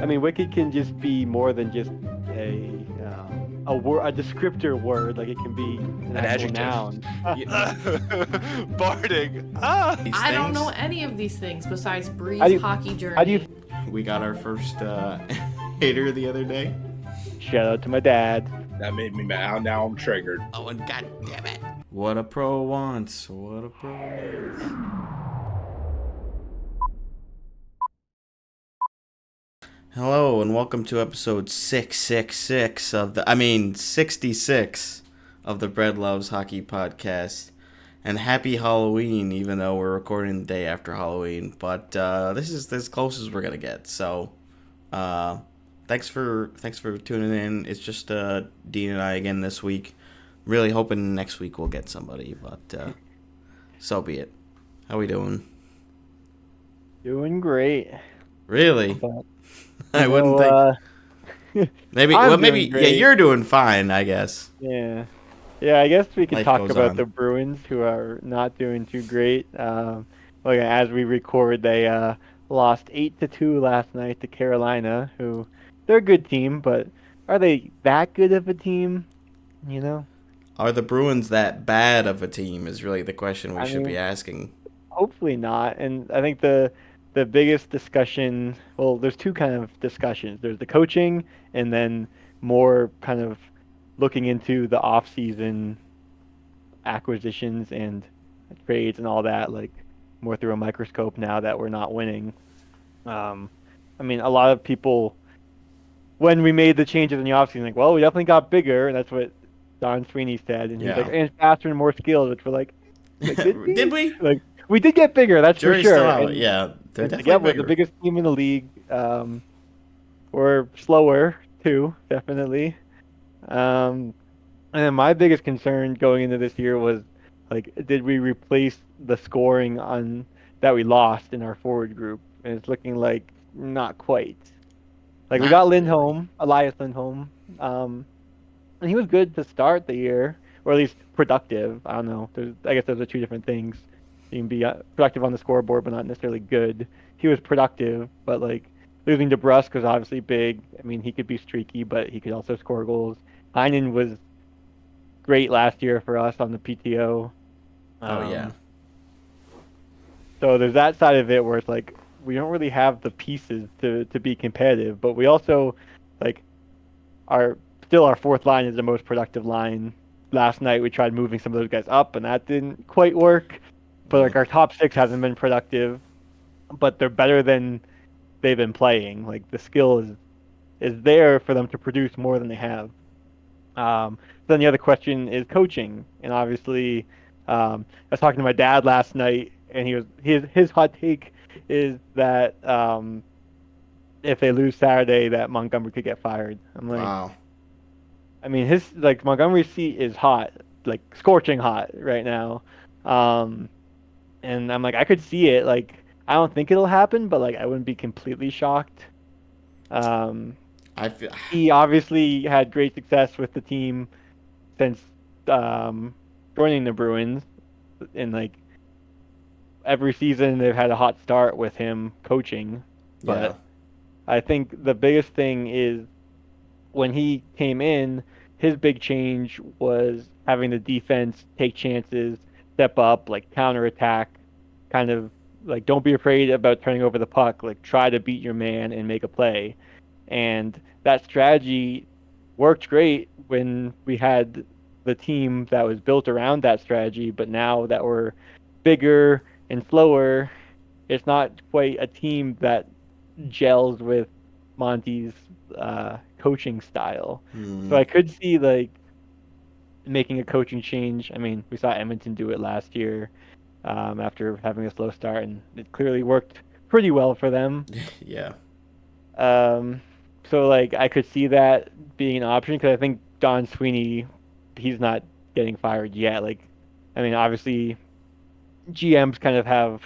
I mean, wicked can just be more than just a word, a descriptor word. Like it can be an An actual adjective. noun. Barding. Ah. These I don't know things. any of these things besides How Bree's do you hockey how do you journey. We got our first hater the other day. shout out to my dad? That made me mad. Now I'm triggered. Oh, and god damn it. What a pro wants. What a pro wants. Hello and welcome to episode 666 66 of the Bread Loves Hockey podcast. And happy Halloween, even though we're recording the day after Halloween. But this is as close as we're gonna get. So, thanks for tuning in. It's just Dean and I again this week. Really hoping next week we'll get somebody, but so be it. How we doing? Doing great. Really? But, I wouldn't think. Maybe. I'm Well, doing maybe. great. Yeah, you're doing fine, I guess. Yeah. Yeah, I guess we could Life talk goes about on. the Bruins, who are not doing too great. Like as we record, they lost 8-2 last night to Carolina, who they're a good team, but are they that good of a team? You know, Are the Bruins that bad of a team? Is really the question we I should be mean, asking. hopefully not. And I think the biggest discussion, well, there's two kind of discussions. There's the coaching, and then more kind of looking into the off-season acquisitions and trades and all that, like more through a microscope now that we're not winning. Um, I mean, a lot of people, when we made the changes in the offseason, like, well, we definitely got bigger, and that's what Don Sweeney said, and he's like, Yeah. and faster and more skilled, which we're like, did we? Did we? Like, we did get bigger, that's for Jury's still sure. out. And, Yeah, they're and definitely yeah, we're the bigger. biggest team in the league. We're slower too, definitely. Um, And then my biggest concern going into this year was, like, did we replace the scoring on that we lost in our forward group? And it's looking like not quite. Like we Not got really. Lindholm, Elias Lindholm, and he was good to start the year, or at least productive. I don't know. I guess those are two different things. You can be productive on the scoreboard, but not necessarily good. He was productive, but like losing to Brusque was obviously big. I mean, he could be streaky, but he could also score goals. Heinen was great last year for us on the PTO. Oh yeah. Um, so there's that side of it where it's like we don't really have the pieces to be competitive, but we also like our still our fourth line is the most productive line. Last night we tried moving some of those guys up, and that didn't quite work. But like our top six hasn't been productive, but they're better than they've been playing. Like the skill is there for them to produce more than they have. Then the other question is coaching, and obviously, I was talking to my dad last night, and his hot take is that if they lose Saturday, that Montgomery could get fired. I'm like, Wow. I mean, his like Montgomery's seat is hot, like scorching hot right now, um, and I'm like, I could see it. Like, I don't think it'll happen, but like, I wouldn't be completely shocked. Um, I feel. he obviously had great success with the team since um, joining the Bruins, and like every season they've had a hot start with him coaching. Yeah. But I think the biggest thing is when he came in, his big change was having the defense take chances, step up, like counterattack, kind of like don't be afraid about turning over the puck, like try to beat your man and make a play. And that strategy worked great when we had the team that was built around that strategy, but now that we're bigger and slower, it's not quite a team that gels with Monty's coaching style. So Hmm. I could see like making a coaching change. I mean, we saw Edmonton do it last year after having a slow start, and it clearly worked pretty well for them. Yeah. Um, so like I could see that being an option because I think Don Sweeney, he's not getting fired yet. Like, I mean, obviously GMs kind of have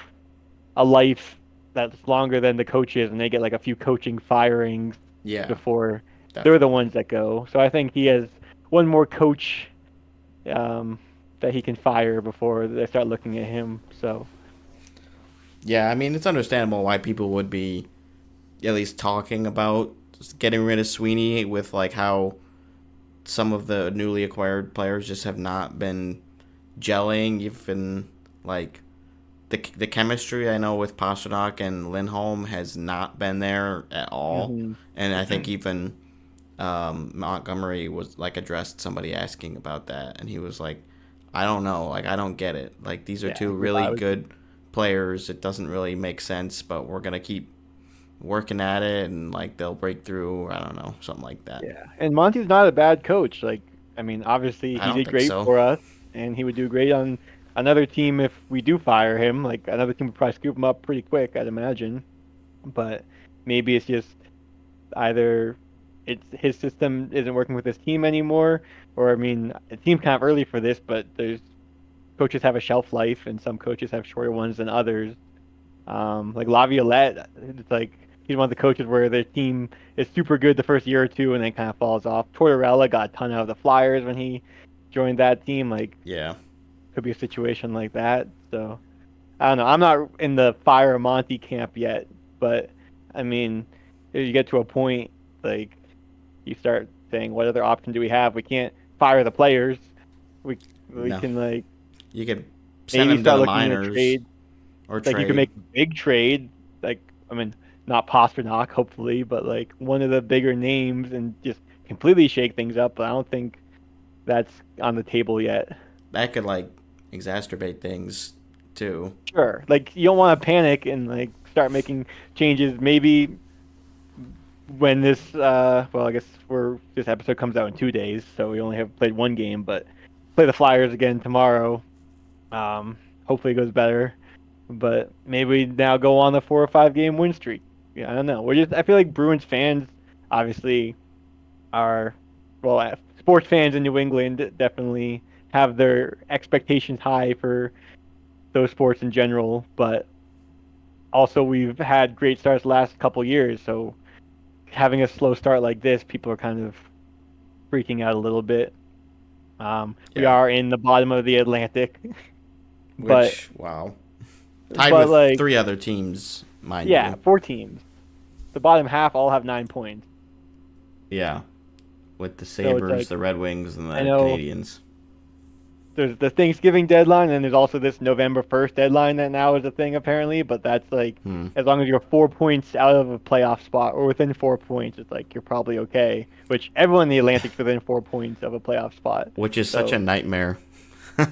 a life that's longer than the coaches, and they get like a few coaching firings Yeah. before they're the Definitely. ones that go. So I think he has one more coach um, that he can fire before they start looking at him. So Yeah. I mean, it's understandable why people would be, at least talking about getting rid of Sweeney with like how some of the newly acquired players just have not been gelling. Even like the chemistry I know with Pasternak and Lindholm has not been there at all. Hmm. And I think even Montgomery was like addressed somebody asking about that, and he was like, I don't know, like I don't get it. Like these are Yeah, two really good players. It doesn't really make sense, but we're gonna keep working at it, and like they'll break through. I don't know, something like that. yeah. And Monty's not a bad coach. Like, I mean, obviously I he don't did think great so. for us, and he would do great on another team if we do fire him. Like, another team would probably scoop him up pretty quick, I'd imagine. But maybe it's just either it's his system isn't working with his team anymore, or I mean, it seems kind of early for this, but there's coaches have a shelf life, and some coaches have shorter ones than others. Like Laviolette, it's like he's one of the coaches where their team is super good the first year or two and then kind of falls off. Tortorella got a ton out of the Flyers when he joined that team. Like, Yeah. could be a situation like that. So I don't know. I'm not in the fire Monty camp yet, but I mean, if you get to a point like you start saying, what other option do we have? We can't fire the players. We No. can like You could send maybe him to start the looking at minors trade. or Like, you can trade. make a big trade. Like, I mean, not Pasternak, hopefully, but like one of the bigger names and just completely shake things up. But I don't think that's on the table yet. That could like exacerbate things too. Sure. Like, you don't want to panic and like start making changes. Maybe when this well, I guess this episode comes out in 2 days, so we only have played one game, but play the Flyers again tomorrow. Hopefully it goes better. But maybe we now go on a 4 or 5 game win streak. Yeah, I don't know. I feel like Bruins fans obviously are, well, sports fans in New England definitely have their expectations high for those sports in general, but also we've had great starts the last couple years, so having a slow start like this, people are kind of freaking out a little bit. We Yeah. are in the bottom of the Atlantic, but Which, wow. Tied but with like, three other teams, mind yeah, you. 4 teams. The bottom half all have 9 points. Yeah. With the So it's Sabres, like, the Red Wings, and I the know Canadians. there's the Thanksgiving deadline, and there's also this November 1st deadline that now is a thing apparently. But that's like, Hmm. as long as you're 4 points out of a playoff spot or within 4 points, it's like you're probably okay. Which everyone in the Atlantic's within 4 points of a playoff spot. Which is such a So, nightmare.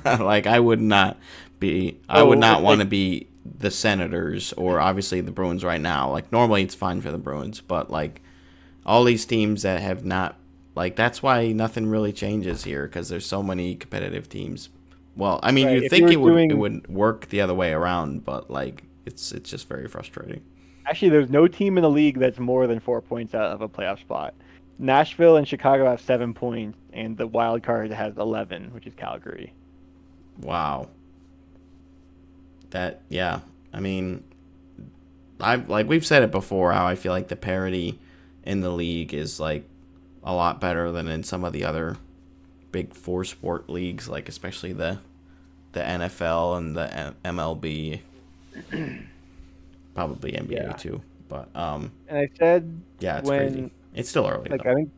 Like, I would not be. I would oh, not it's want like, to be the Senators or obviously the Bruins right now. Like, normally it's fine for the Bruins, but like, all these teams that have not. Like, that's why nothing really changes here because there's so many competitive teams. Well, I mean, right. you'd If you think were it doing would work the other way around, but like it's just very frustrating. Actually, there's no team in the league that's more than 4 points out of a playoff spot. Nashville and Chicago have 7 points, and the wild card has 11, which is Calgary. Wow. That yeah. I mean, I like we've said it before how I feel like the parity in the league is like a lot better than in some of the other big four sport leagues, like especially the NFL and the MLB, probably NBA Yeah. too. But And I said yeah, it's crazy. when, It's still early like, though. I think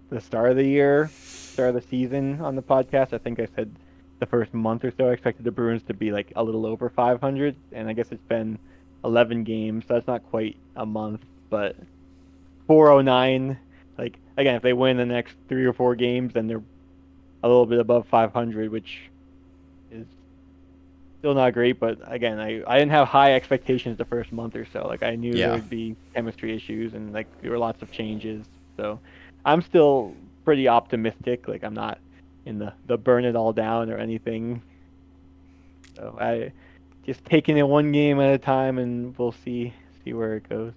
the start of the year, start of the season on the podcast, I think I said the first month or so, I expected the Bruins to be like a little over 500, and I guess it's been 11 games, so that's not quite a month, but 409. Like, again, if they win the next 3 or 4 games, then they're a little bit above 500, which is still not great. But again, I didn't have high expectations the first month or so. Like, I knew there Yeah. would be chemistry issues and like there were lots of changes. So I'm still pretty optimistic. Like, I'm not in the burn it all down or anything. So I just taking it one game at a time, and we'll see where it goes.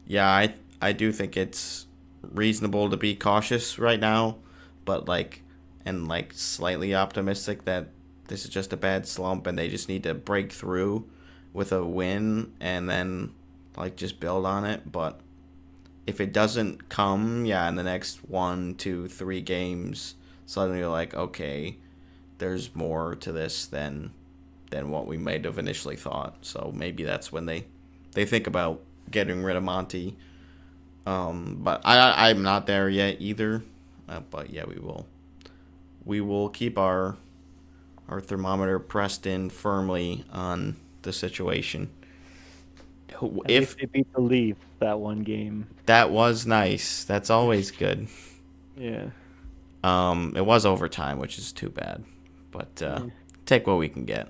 Yeah, I do think it's reasonable to be cautious right now, but like and like slightly optimistic that this is just a bad slump and they just need to break through with a win and then like just build on it. But if it doesn't come, yeah, in the next 1, 2, 3 games, suddenly you're like, okay, there's more to this than what we might have initially thought. So maybe that's when they think about getting rid of Monty. But I'm not there yet either. But yeah, we will. We will keep our thermometer pressed in firmly on the situation. At least If they beat the Leafs that one game. that was nice, that's always good. Yeah. It was overtime, which is too bad, but Yeah. take what we can get,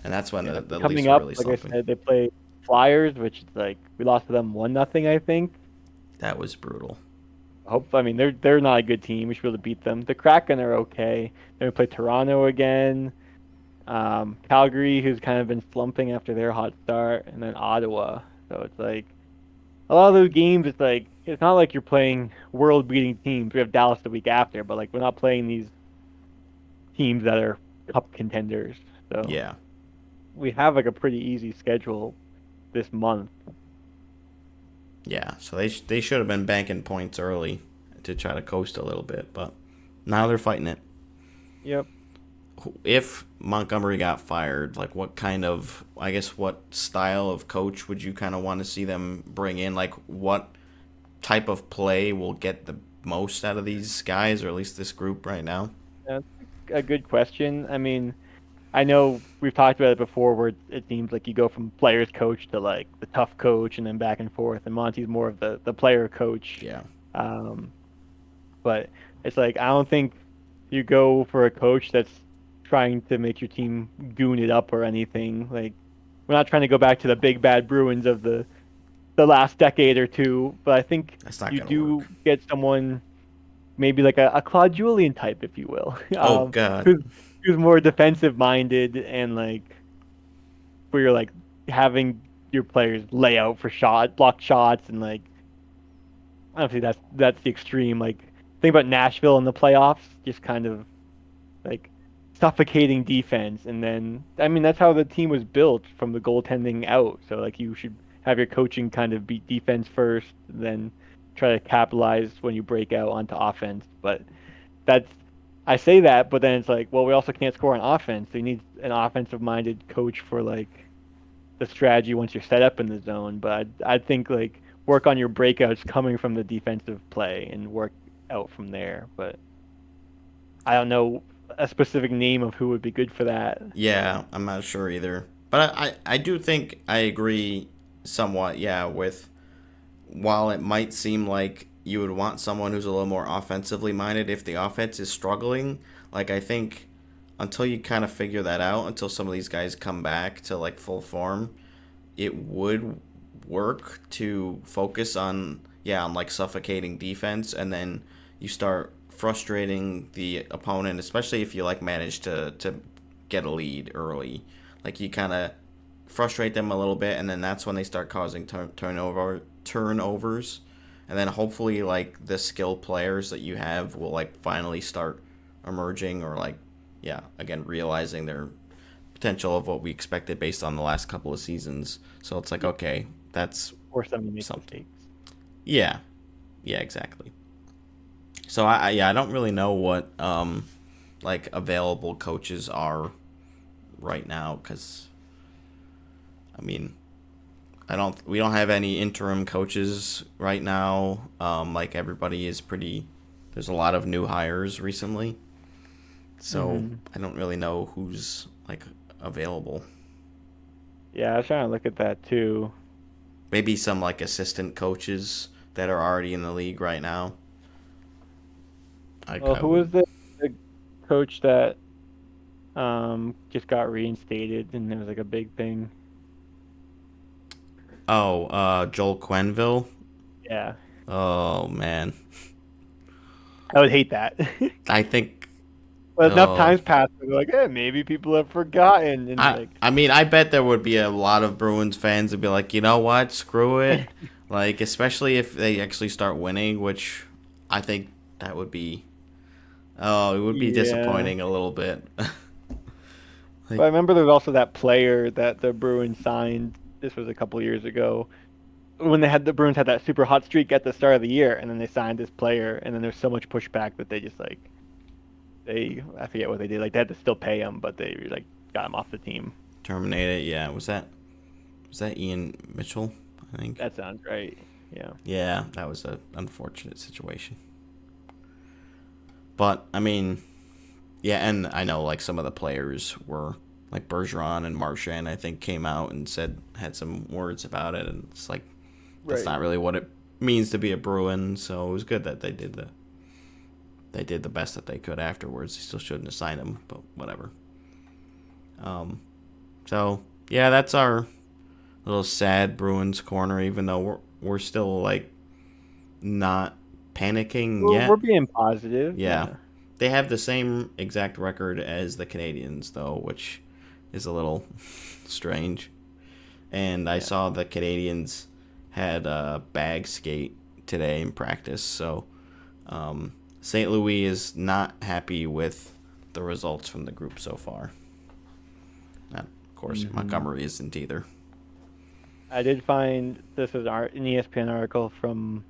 and that's when Yeah. the Leafs Coming were up, really like I slumping. said, they play Flyers, which is like we lost to them 1-0, I think. That was brutal. I mean they're not a good team. We should be able to beat them. The Kraken are okay. Then we play Toronto again. Calgary, who's kind of been slumping after their hot start, and then Ottawa. So it's like a lot of those games. It's like it's not like you're playing world-beating teams. We have Dallas the week after, but like we're not playing these teams that are cup contenders. So Yeah, we have like a pretty easy schedule this month. yeah. So they should have been banking points early to try to coast a little bit, but now they're fighting it. Yep. If Montgomery got fired, like what kind of, I guess, what style of coach would you kind of want to see them bring in? Like what type of play will get the most out of these guys, or at least this group right now? That's a good question. I mean, I know we've talked about it before where it seems like you go from players coach to like the tough coach and then back and forth, and Monty's more of the player coach. Yeah, Um, but it's like I don't think you go for a coach that's trying to make your team goon it up or anything. Like we're not trying to go back to the big bad Bruins of the last decade or two, but I think that's not you gonna work. do get someone maybe like a Claude Julien type, if you will, Oh God. who's more defensive minded and like where you're like having your players lay out for block shots, and like obviously that's the extreme. Like think about Nashville in the playoffs, just kind of like suffocating defense, and then I mean that's how the team was built from the goaltending out. So like you should have your coaching kind of beat defense first, then try to capitalize when you break out onto offense. But that's I say that, but then it's like, well, we also can't score on offense. So you need an offensive-minded coach for like the strategy once you're set up in the zone. But I think like work on your breakouts coming from the defensive play and work out from there. But I don't know a specific name of who would be good for that. Yeah, I'm not sure either. But I do think I agree somewhat, yeah, with while it might seem like you would want someone who's a little more offensively minded if the offense is struggling, like I think until you kind of figure that out, until some of these guys come back to like full form, it would work to focus on on like suffocating defense, and then you start frustrating the opponent, especially if you like manage to get a lead early. Like you kind of frustrate them a little bit, and then that's when they start causing turnovers, and then hopefully like the skilled players that you have will like finally start emerging, or like again realizing their potential of what we expected based on the last couple of seasons. So it's like, okay, that's Or some make something. mistakes. Yeah, yeah, exactly. So I don't really know what like available coaches are right now, because I mean we don't have any interim coaches right now. Like everybody is pretty. There's a lot of new hires recently, so Hmm. I don't really know who's like available. Yeah, I was trying to look at that too. Maybe some like assistant coaches that are already in the league right now. Well, I who would. was the coach that just got reinstated and it was like a big thing? Oh, Joel Quenville. Yeah, Oh man, I would hate that. I think. But enough Oh, times passed, where they're like, maybe people have forgotten, and like, I mean, I bet there would be a lot of Bruins fans that'd be like, you know what, screw it. Like, especially if they actually start winning, which I think that would be. Oh, it would be yeah. disappointing a little bit. But I Like, remember there was also that player that the Bruins signed. This was a couple years ago when the Bruins had that super hot streak at the start of the year, and then they signed this player, and then there's so much pushback that they just like I forget what they did. Like they had to still pay him, but they like got him off the team. terminated. Yeah, was that Ian Mitchell? I I think. That sounds right. Yeah. Yeah, that was an unfortunate situation. But I mean, yeah, and I know like some of the players were like Bergeron and Marchand. I think came out and had some words about it, and it's like that's Right. not really what it means to be a Bruin. So it was good that they did the best that they could afterwards. They still shouldn't have signed him, but whatever. So yeah, that's our little sad Bruins corner. Even though we're still like not panicking We're yet. being positive. Yeah, Yeah. they have the same exact record as the Canadians though, which is a little strange. And I Yeah. saw the Canadians had a bag skate today in practice, so St. Louis is not happy with the results from the group so far. Of course, Montgomery isn't either. I did find this is an ESPN article from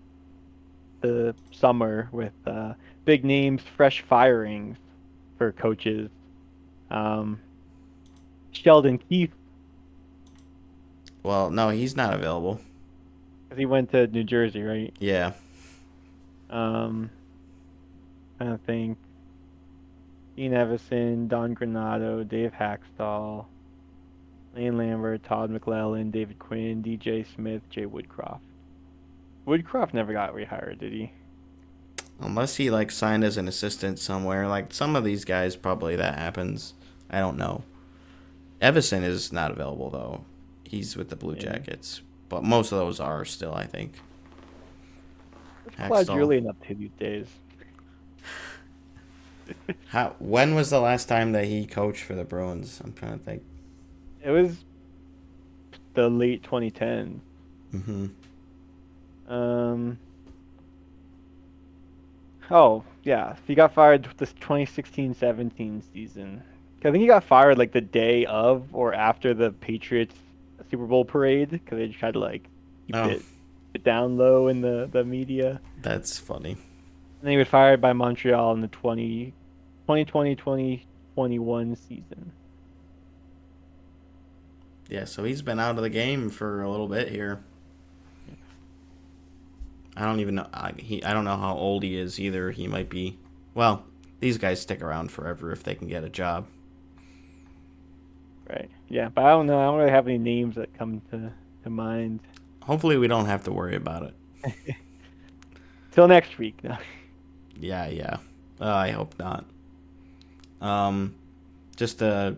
the summer with big names, fresh firings for coaches. Um, Sheldon Keefe, Well, no, he's not available. because he went to New Jersey, right? Yeah. Um, I don't think Ian Evison, Don Granado, Dave Hackstall, Lane Lambert, Todd McClellan, David Quinn, DJ Smith, Jay Woodcroft. Woodcroft never got rehired, did he? Unless he like signed as an assistant somewhere. Like some of these guys probably that happens. I don't know. Evison is not available though. He's with the Blue Yeah. Jackets. But most of those are still, I think. What's Claude Hackstall. Julien up to these days? When was the last time that he coached for the Bruins? I'm trying to think. It was the late 2010s. Mm-hmm. Um. Oh, yeah. He got fired this 2016-17 season. I think he got fired like the day of or after the Patriots Super Bowl parade because they tried to like keep Oh, it down low in the media. that's funny. And then he was fired by Montreal in the 2020-2021 season. Yeah, so he's been out of the game for a little bit here. I don't even know. I don't know how old he is either. He might be. Well, these guys stick around forever if they can get a job. Right. Yeah, but I don't know. I don't really have any names that come to mind. Hopefully, we don't have to worry about it. Till next week. No. Yeah, yeah. I hope not. Just to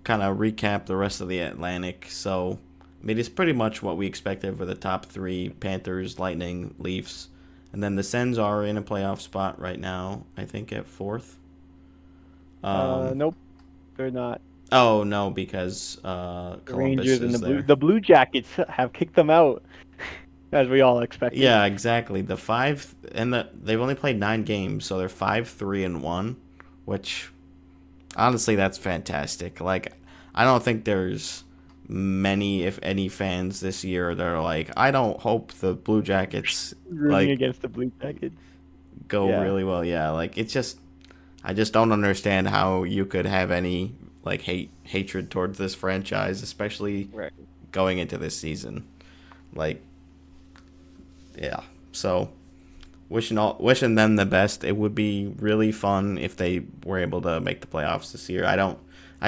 kind of recap the rest of the Atlantic. So, I mean, it's pretty much what we expected for the top three: Panthers, Lightning, Leafs, and then the Sens are in a playoff spot right now. I think at fourth. Nope, they're not. Oh no, because The Columbus Rangers and is there. the Blue Jackets have kicked them out, as we all expected. Yeah, exactly. They've only played 9 games, so they're 5-3-1, which honestly that's fantastic. Like I don't think there's many, if any, fans this year that are like, I don't hope the Blue Jackets Rooting like against the Blue Jackets. go Yeah. really well. Yeah, like it's just I just don't understand how you could have any like hatred towards this franchise, especially Right. going into this season. Like yeah. So wishing them the best. It would be really fun if they were able to make the playoffs this year. I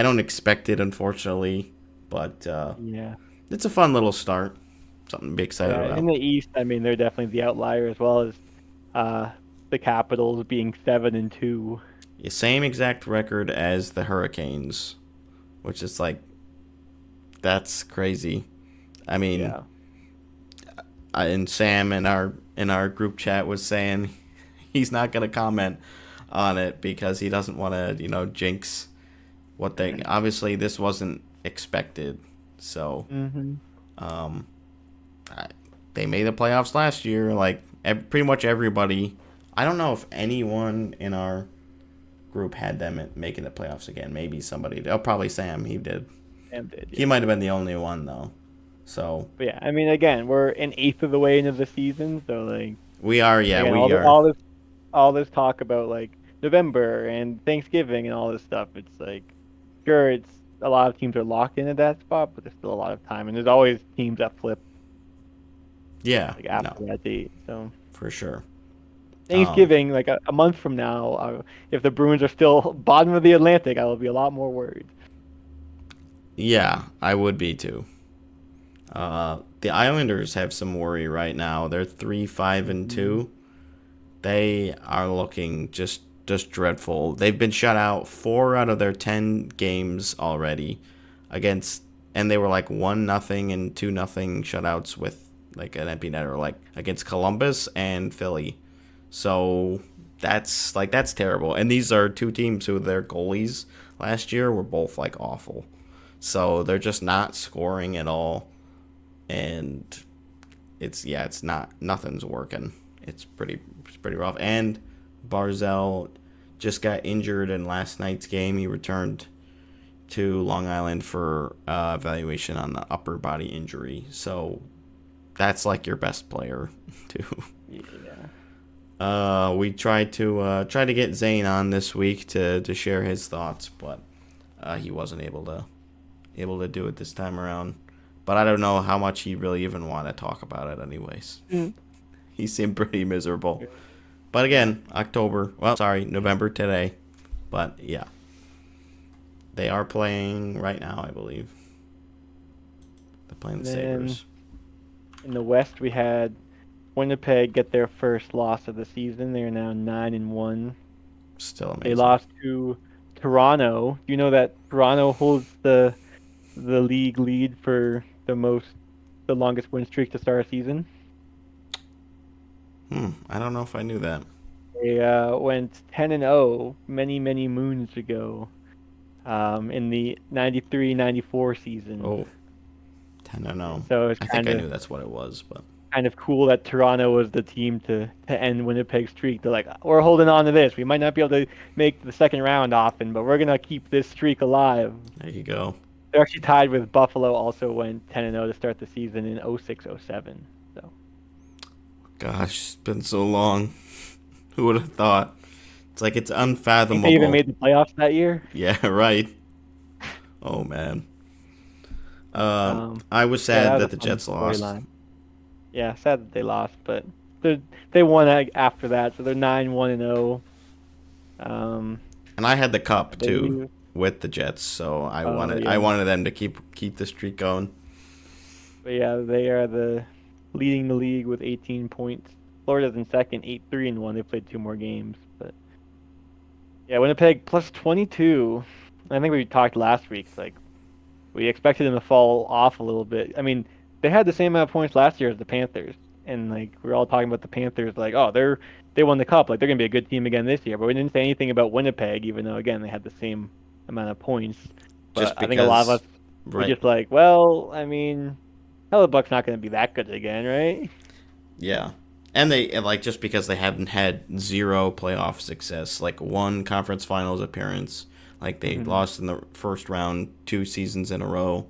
don't expect it, unfortunately, but Yeah. it's a fun little start. Something to be excited Yeah. In about. the East, I mean, they're definitely the outlier as well as uh, the Capitals being 7-2. Yeah, same exact record as the Hurricanes, which is like that's crazy. I mean, Yeah. and Sam in our group chat was saying he's not gonna comment on it because he doesn't want to jinx what they obviously this wasn't expected. So Mm-hmm. um, I, they made the playoffs last year. Like pretty much everybody. I don't know if anyone in our group had them making the playoffs again. Maybe somebody. Oh, probably Sam. He did. Sam did. He Yeah. might have been the only one though. So But yeah, I mean, again, we're an eighth of the way into the season, so like, we are. Yeah, again, we are. all this talk about like November and Thanksgiving and all this stuff. It's like, sure, it's a lot of teams are locked into that spot, but there's still a lot of time, and there's always teams that flip. Yeah, like after no, that date. So for sure. Thanksgiving, like a month from now, if the Bruins are still bottom of the Atlantic, I will be a lot more worried. Yeah, I would be too. The Islanders have some worry right now. They're 3-5-2. They are looking just dreadful. They've been shut out 4 out of their 10 games already against, and they were like 1-0 and 2-0 shutouts with like an empty netter, like against Columbus and Philly. So that's terrible. And these are two teams who their goalies last year were both like awful. So they're just not scoring at all, and it's not, nothing's working. It's pretty rough. And Barzell just got injured in last night's game. He returned to Long Island for evaluation on the upper body injury. So that's like your best player too. Yeah. We tried to get Zane on this week to share his thoughts, but he wasn't able to do it this time around. But I don't know how much he really even want to talk about it anyways. He seemed pretty miserable. But again, November today. But yeah. They are playing right now, I believe. They're playing the Sabres. In the West, we had Winnipeg get their first loss of the season. They are now 9-1. Still amazing. They lost to Toronto. You know that Toronto holds the league lead for the longest win streak to start a season. I don't know if I knew that. They went 10-0 many moons ago, in the 93-94 season. Oh, 10-0. So it's I think I knew that's what it was, but kind of cool that Toronto was the team to end Winnipeg's streak. They're like, we're holding on to this. We might not be able to make the second round often, but we're gonna keep this streak alive. there you go. They're actually tied with Buffalo. Also went 10-0 to start the season in 06-07. So. Gosh, it's been so long. Who would have thought? It's like it's unfathomable. They even made the playoffs that year. Yeah, right. Oh man. I was sad that the Jets lost. Yeah, sad that they lost, but they won after that, so they're 9-1-0. And I had the cup too with the Jets, so I wanted them to keep the streak going. But yeah, they are leading the league with 18 points. Florida's in second, 8-3-1. They played 2 more games, but yeah, Winnipeg plus 22. I think we talked last week. Like we expected them to fall off a little bit. I mean, they had the same amount of points last year as the Panthers, and like we're all talking about the Panthers, like they won the cup, like they're gonna be a good team again this year. But we didn't say anything about Winnipeg, even though again they had the same amount of points. But I think a lot of us were just like, well, I mean, Hellebuck's not gonna be that good again, right? Yeah. And just because they haven't had 0 playoff success, like 1 conference finals appearance, like they lost in the first round 2 seasons in a row,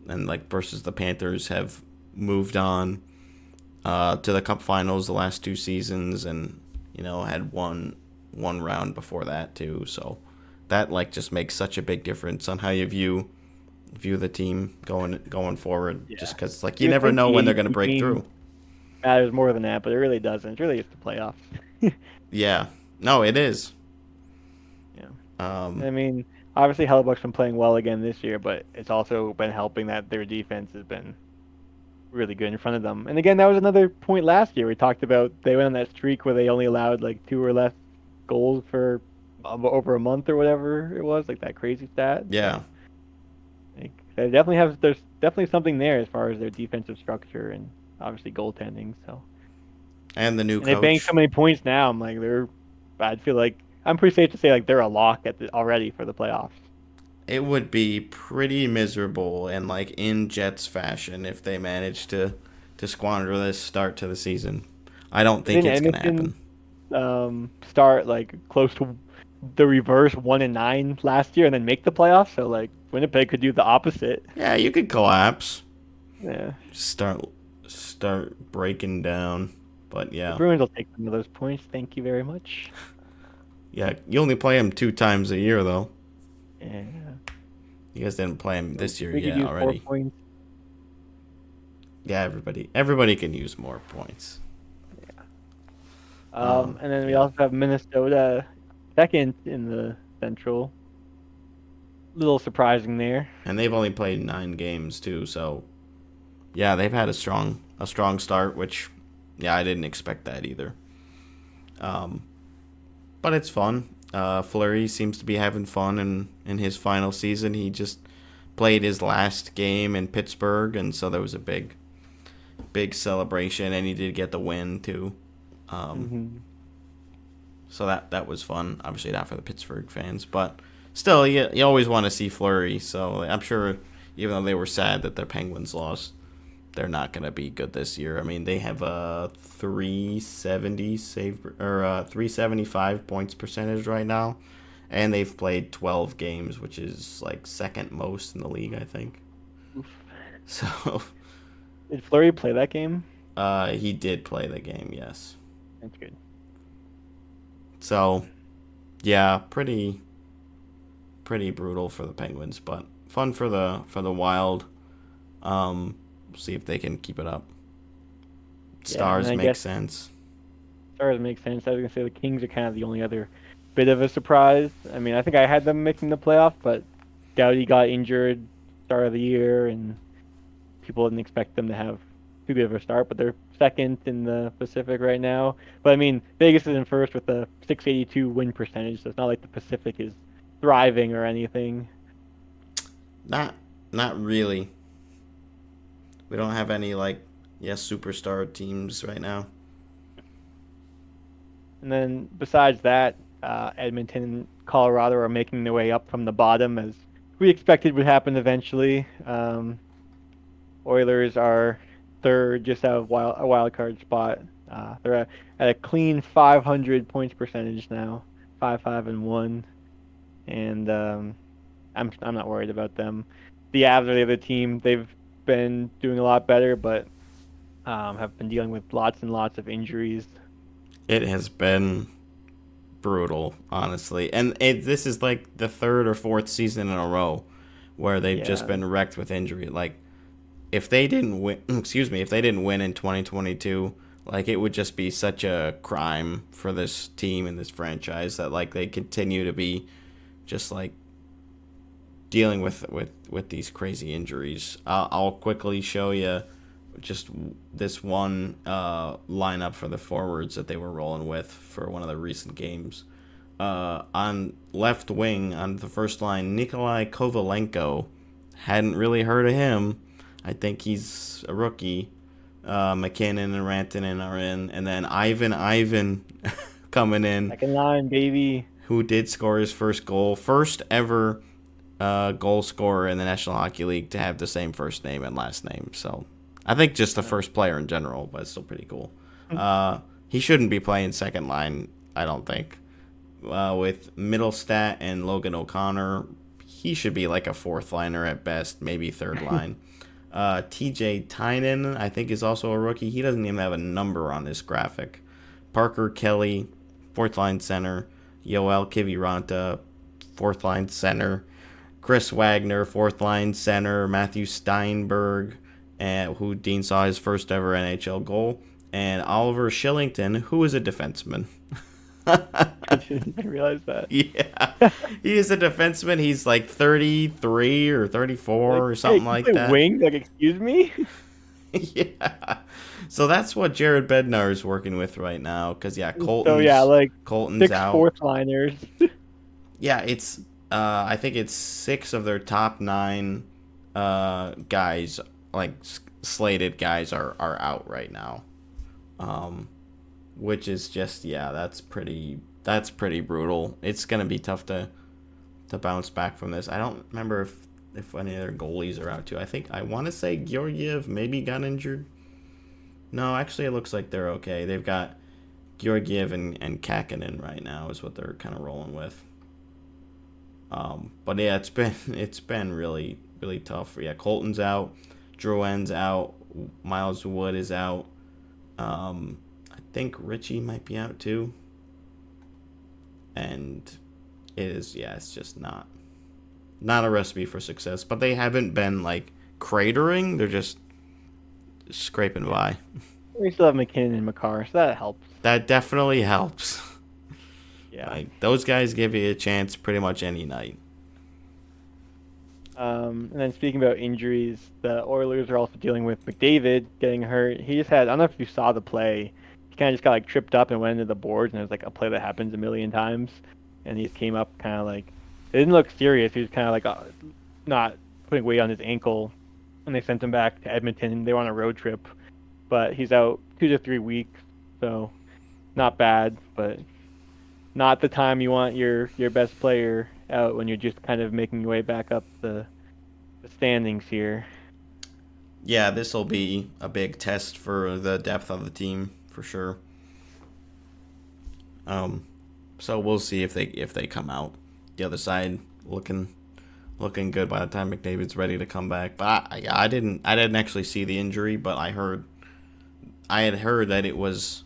and like versus the Panthers have moved on to the Cup finals the last 2 seasons, and had one round before that too. So that like just makes such a big difference on how you view the team going forward. Yeah. Just because like you never know when they're going to break through. Matters more than that, but it really doesn't. It's really just the playoffs. Yeah. No, it is. Yeah. I mean, obviously Hellebuck's been playing well again this year, but it's also been helping that their defense has been really good in front of them. And again, that was another point last year. We talked about they went on that streak where they only allowed like 2 or less goals for over a month or whatever it was, like that crazy stat. Yeah. So, like, there's definitely something there as far as their defensive structure and obviously goaltending. So. And the new coach. They banked so many points now. I'm like I feel like I'm pretty safe to say like they're a lock already for the playoffs. It would be pretty miserable and like in Jets fashion if they managed to squander this start to the season. I don't think it's going to happen. Start like close to the reverse 1-9 last year and then make the playoffs. So like Winnipeg could do the opposite. Yeah, you could collapse. Yeah. Start breaking down. But yeah. The Bruins will take some of those points. Thank you very much. Yeah, you only play them 2 times a year though. Yeah. You guys didn't play them this year yet already. 4 points. Yeah, everybody can use more points. And then we Yeah. also have Minnesota second in the Central. Little surprising there. And they've only played 9 games too, so yeah, they've had a strong start, which yeah, I didn't expect that either. Um, but it's fun. Fleury seems to be having fun in his final season. He just played his last game in Pittsburgh, and so there was a big celebration, and he did get the win too. Um, Mm-hmm. so that was fun. Obviously not for the Pittsburgh fans, but still, you always want to see Fleury. So I'm sure, even though they were sad that the Penguins lost, they're not going to be good this year. I mean, they have a 370 save or 375 points percentage right now, and they've played 12 games, which is like second most in the league, I think. Oof. So, Did Fleury play that game? he did play the game, yes. That's good. So, yeah, pretty brutal for the Penguins, but fun for the Wild. See if they can keep it up. Yeah, and Stars I make guess sense. Stars make sense. I was gonna say the Kings are kind of the only other bit of a surprise. I mean, I think I had them making the playoff, but Doughty got injured start of the year, and people didn't expect them to have too good of a start. But they're second in the Pacific right now. But I mean, Vegas is in first with a 682 win percentage, so it's not like the Pacific is thriving or anything. Not not really. We don't have any superstar teams right now. And then besides that, Edmonton and Colorado are making their way up from the bottom as we expected would happen eventually. Oilers are third, just out of a wild card spot. They're at a clean 500 points percentage now, 5-5-1, and I'm not worried about them. The Avs are the other team. They've been doing a lot better, but have been dealing with lots and lots of injuries. It has been brutal, honestly, and this is like the third or fourth season in a row where they've just Yeah, been wrecked with injury. Like if they didn't win, excuse me, if they didn't win in 2022, like it would just be such a crime for this team and this franchise that like they continue to be just like dealing with these crazy injuries. I'll quickly show you just this one lineup for the forwards that they were rolling with for one of the recent games. On left wing, on the first line, Nikolai Kovalenko. Hadn't really heard of him. I think he's a rookie. McKinnon and Rantanen are in, and then Ivan coming in, second line, baby. who did score his first goal, first ever goal scorer in the National Hockey League to have the same first name and last name. So I think just the first player in general, but it's still pretty cool. He shouldn't be playing second line, I don't think. With Middlestat and Logan O'Connor, he should be like a fourth liner at best, maybe third line. TJ Tynan, I think, is also a rookie. He doesn't even have a number on this graphic. Parker Kelly, fourth line center. Yoel Kiviranta, fourth line center. Chris Wagner, fourth line center. Matthew Steinberg, who Dean saw his first ever NHL goal. And Oliver Shillington, who is a defenseman. I didn't realize that. Yeah, he is a defenseman. He's like 33 or 34 Like, or hey, something can you like play that. wing? Like, excuse me? Yeah. So that's what Jared Bednar is working with right now. Because, yeah, So yeah, like Colton's six out. fourth liners. Yeah, it's I think it's 6 of their top 9 guys, like slated guys, are out right now. Which is just, yeah, that's pretty brutal. It's gonna be tough to bounce back from this. I don't remember if any of their goalies are out too. I want to say Georgiev maybe got injured. No, actually, it looks like they're okay. They've got Georgiev and Kakinen right now is what they're kind of rolling with. But yeah, it's been really really tough. Yeah, Colton's out, Drouin's out, Miles Wood is out. I think Richie might be out too. And it is, yeah, it's just not a recipe for success. But they haven't been like cratering. They're just scraping by. We still have McKinnon and McCarr, so that helps. That definitely helps. Yeah. Like those guys give you a chance pretty much any night. And then speaking about injuries, the Oilers are also dealing with McDavid getting hurt. He just had, I don't know if you saw the play. He kind of just got like tripped up and went into the boards, and it was like a play that happens a million times. And he just came up kind of like, it didn't look serious. He was kind of like not putting weight on his ankle. And they sent him back to Edmonton. They were on a road trip, but he's out 2 to 3 weeks. So not bad, but not the time you want your best player out when you're just kind of making your way back up the standings here. Yeah, this will be a big test for the depth of the team for sure. So we'll see if they come out the other side looking good by the time McDavid's ready to come back. But I didn't actually see the injury, but I had heard that it was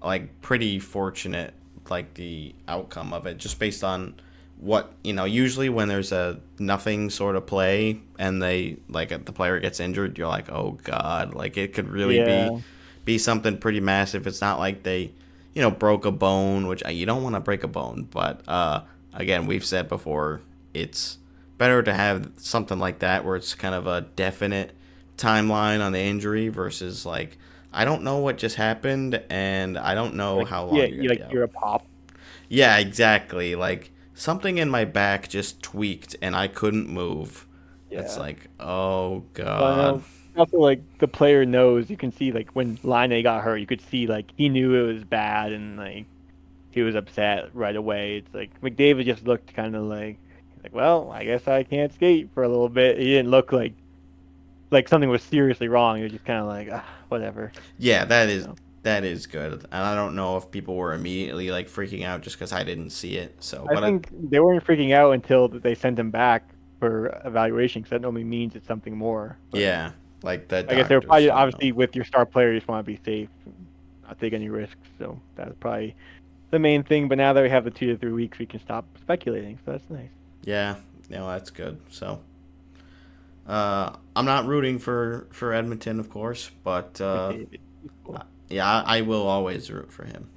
like pretty fortunate, like the outcome of it, just based on what usually when there's a nothing sort of play and they like the player gets injured, you're like, oh god, like it could really Yeah, be something pretty massive. It's not like they broke a bone, which you don't want to break a bone, but again, we've said before, it's better to have something like that where it's kind of a definite timeline on the injury versus like I don't know what just happened and I don't know like how long yeah, you're you gonna be like out. you're a pop. Yeah, exactly. Like something in my back just tweaked and I couldn't move. It's Yeah, like, oh but I god. know also like the player knows. You can see like when Line got hurt, you could see like he knew it was bad and like he was upset right away. It's like McDavid just looked kind of like well, I guess I can't skate for a little bit. He didn't look like something was seriously wrong. He was just kind of like whatever. Yeah, You know? that is good. And I don't know if people were immediately like freaking out just cuz I didn't see it. So, I but think they weren't freaking out until they sent him back for evaluation because that normally means it's something more. But yeah, like the I guess they were doctors probably don't obviously know. with your star player, you just want to be safe, and not take any risks. So that's probably the main thing. But now that we have the 2 to 3 weeks, we can stop speculating. So that's nice. Yeah, that's good. So, I'm not rooting for Edmonton, of course, but McDavid, he's cool. yeah, I will always root for him.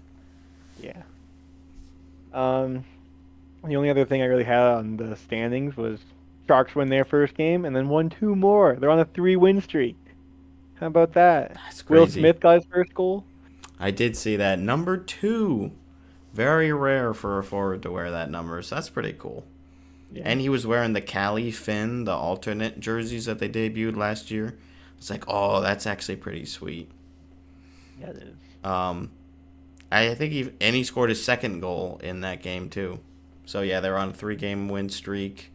Yeah. Um, the only other thing I really had on the standings was Sharks win their first game and then won two more. They're on a 3-win streak. How about that? That's Will crazy. Smith got his first goal. I did see that. Number 2. Very rare for a forward to wear that number, so that's pretty cool. Yeah, And he was wearing the Cali Finn, the alternate jerseys that they debuted last year. It's like, oh, that's actually pretty sweet. yeah, it is. Um, I think he scored his second goal in that game too. So yeah, they're on a 3-game win streak.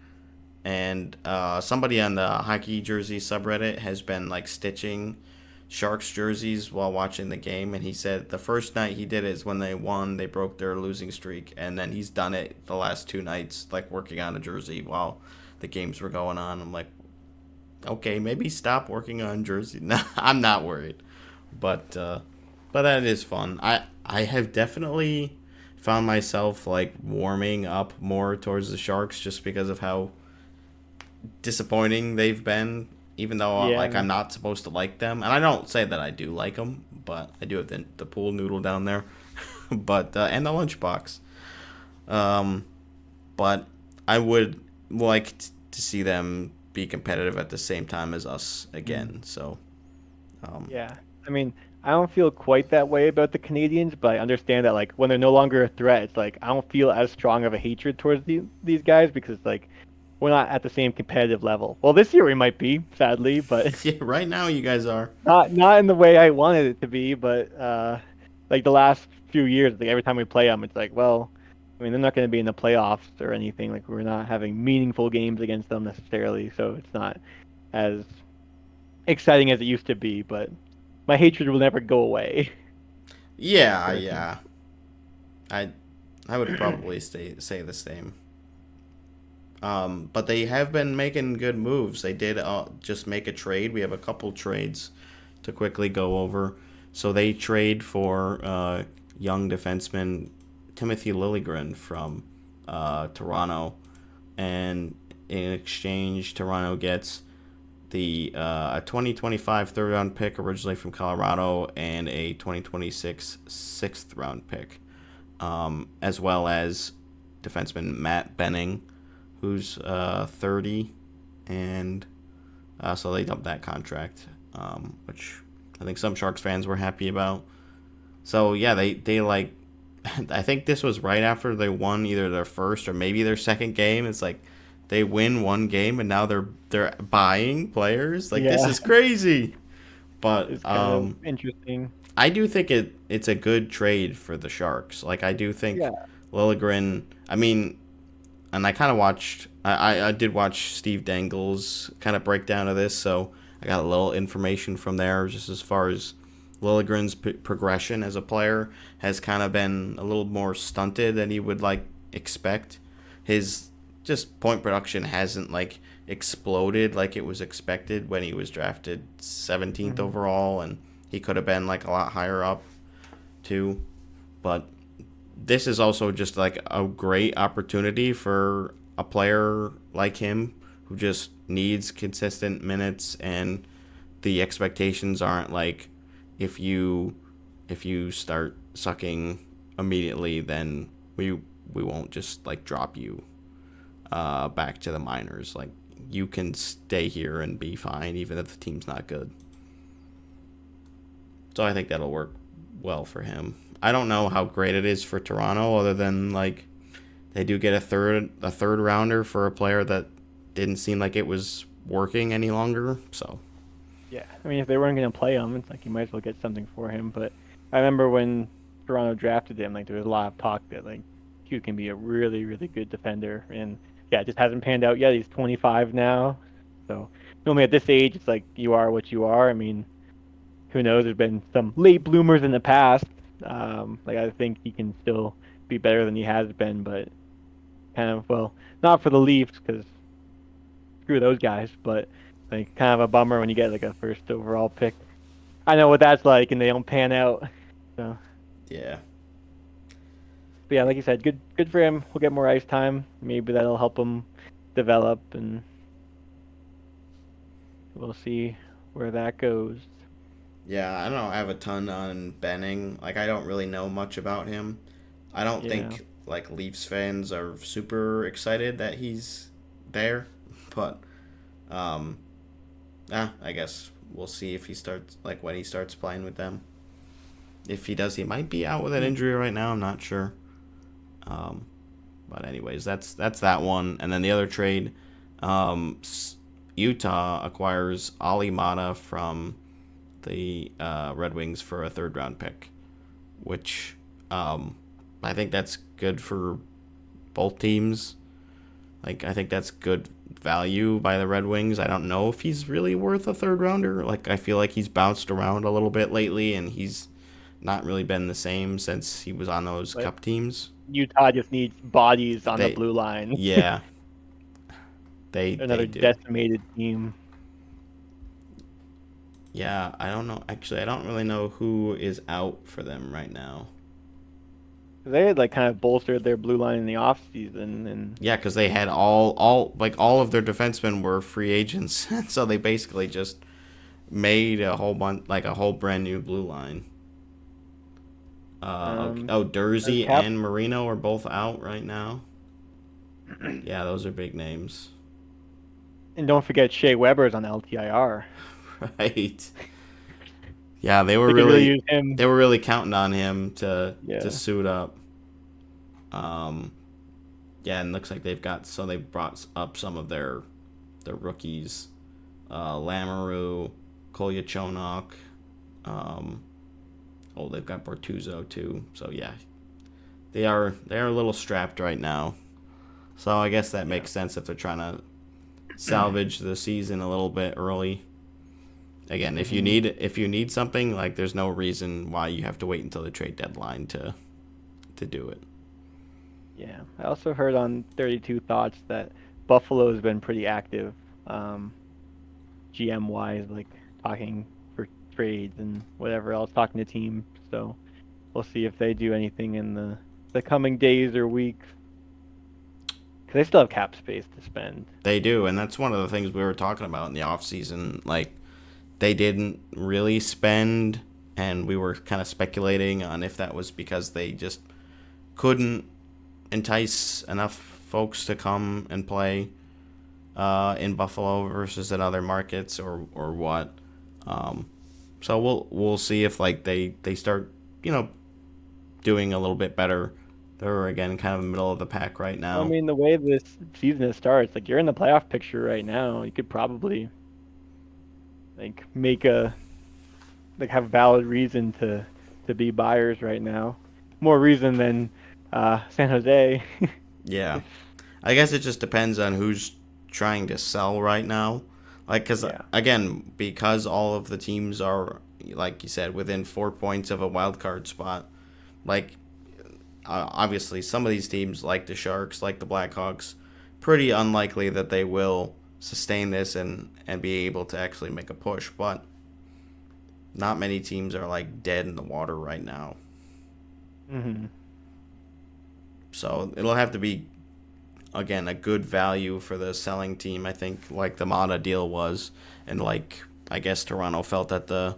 And somebody on the hockey jersey subreddit has been like stitching Sharks jerseys while watching the game, and he said the first night he did it is when they won, they broke their losing streak, and then he's done it the last 2 nights, like working on a jersey while the games were going on. I'm like, okay, maybe stop working on jersey. No, I'm not worried, but that is fun. I have definitely found myself like warming up more towards the Sharks just because of how disappointing they've been, even though like Yeah, I'm not supposed to like them, and I don't say that I do like them, but I do have the pool noodle down there, but and the lunchbox. Um, but I would like to see them be competitive at the same time as us again. So, yeah. I mean, I don't feel quite that way about the Canadians, but I understand that like when they're no longer a threat, it's like I don't feel as strong of a hatred towards these guys because like we're not at the same competitive level. Well, this year we might be, sadly, but yeah, right now you guys are. not in the way I wanted it to be. But like the last few years, like every time we play them, it's like, well, I mean, they're not going to be in the playoffs or anything. Like we're not having meaningful games against them necessarily, so it's not as exciting as it used to be. But my hatred will never go away Yeah, for the team. yeah. I I would probably say the same. But they have been making good moves. They did just make a trade. We have a couple trades to quickly go over. So they trade for young defenseman Timothy Liljegren from Toronto, and in exchange, Toronto gets a 2025 third round pick originally from Colorado and a 2026 sixth round pick, as well as defenseman Matt Benning, who's 30, and so they dumped that contract, which I think some Sharks fans were happy about. So yeah, they like, I think this was right after they won either their first or maybe their second game. It's like they win one game and now they're buying players. Like, this Yeah, is crazy. But it's kind of interesting. I do think it's a good trade for the Sharks. Like, I do think Yeah, Liljegren. I mean, and I kind of watched. I did watch Steve Dangle's kind of breakdown of this, so I got a little information from there, just as far as Liljegren's progression as a player has kind of been a little more stunted than you would like expect. His just point production hasn't like exploded like it was expected when he was drafted 17th overall, and he could have been like a lot higher up too. But this is also just like a great opportunity for a player like him who just needs consistent minutes, and the expectations aren't like if you start sucking immediately, then we won't just like drop you back to the minors. Like, you can stay here and be fine even if the team's not good. So I think that'll work well for him. I don't know how great it is for Toronto, other than like they do get a third rounder for a player that didn't seem like it was working any longer. So yeah. I mean, if they weren't going to play him, it's like you might as well get something for him. But I remember when Toronto drafted him, like there was a lot of talk that like he can be a really, really good defender, and yeah, it just hasn't panned out yet. He's 25 now, so normally at this age, it's like you are what you are. I mean, who knows? There's been some late bloomers in the past. Like I think he can still be better than he has been, but kind of, well, not for the Leafs because screw those guys, but like kind of a bummer when you get like a first overall pick. I know what that's like, and they don't pan out. So, yeah, but yeah, like you said, good for him. We'll get more ice time. Maybe that'll help him develop, and we'll see where that goes. yeah. I don't have a ton on Benning. Like, I don't really know much about him. I don't Yeah. think like Leafs fans are super excited that he's there, but um, I guess we'll see if he starts, like, when he starts playing with them. If he does, he might be out with an injury right now. I'm not sure. Um, but anyways, that's that one. And then the other trade, um, Utah acquires Ali Maatta from the Red Wings for a third round pick, which I think that's good for both teams. Like, I think that's good value by the Red Wings. I don't know if he's really worth a third rounder. Like, I feel like he's bounced around a little bit lately, and he's not really been the same since he was on those But cup teams. Utah just needs bodies on the They, blue line. yeah, they Another do. decimated team. Yeah, I don't know. Actually, I don't really know who is out for them right now. They had like kind of bolstered their blue line in the off season, and Yeah, because they had all of their defensemen were free agents, so they basically just made a whole bunch, like a whole brand new blue line. Okay. Oh, our Dursey cap. and Marino are both out right now. Yeah, those are big names. And don't forget Shea Weber's on LTIR. Right. Yeah, They could really use him. they were really counting on him to Yeah. suit up. Um, yeah, and looks like they brought up some of their rookies, Lamoureux, Kolyachonok. Um, they've got Bortuzzo too. So yeah, they are a little strapped right now. So I guess that Yeah. makes sense if they're trying to salvage the season a little bit early. Again, hmm if you need something, like, there's no reason why you have to wait until the trade deadline to do it. Yeah. I also heard on 32 Thoughts that Buffalo has been pretty active, um, GM wise, like talking for trades and whatever else, talking to teams. So we'll see if they do anything in the coming days or weeks. because they still have cap space to spend. They do, and that's one of the things we were talking about in the offseason. Like, they didn't really spend, and we were kind of speculating on if that was because they just couldn't entice enough folks to come and play in Buffalo versus in other markets, or what. So we'll see if like they start doing a little bit better. They're again kind of middle of the pack right Well, I now. mean, the way this season starts, like you're in the playoff picture right now. You could probably like have valid reason to be buyers right now. More reason than San Jose. Yeah, I guess it just depends on who's trying to sell right now. Like, because Yeah. again, because all of the teams are, like you said, within 4 points of a wild card spot. Like, obviously, some of these teams, like the Sharks, like the Blackhawks, pretty unlikely that they will sustain this and be able to actually make a push. But not many teams are like dead in the water right now. Mm-hmm. So it'll have to be again a good value for the selling team. I think like the Maatta deal was, and like I guess Toronto felt that the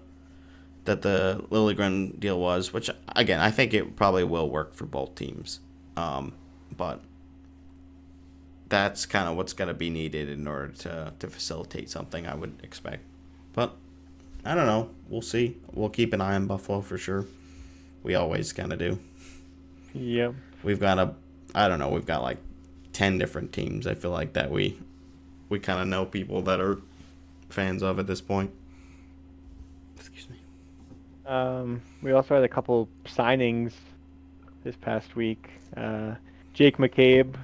Liljegren deal was, which again I think it probably will work for both teams, but that's kind of what's going to be needed in order to facilitate something I would expect. But I don't know. We'll see. We'll keep an eye on Buffalo for sure. We always kind of do. Yep. We've got I don't know. We've got like 10 different teams. I feel like that we kind of know people that are fans of at this point. Excuse me. We also had a couple signings this past week. Jake McCabe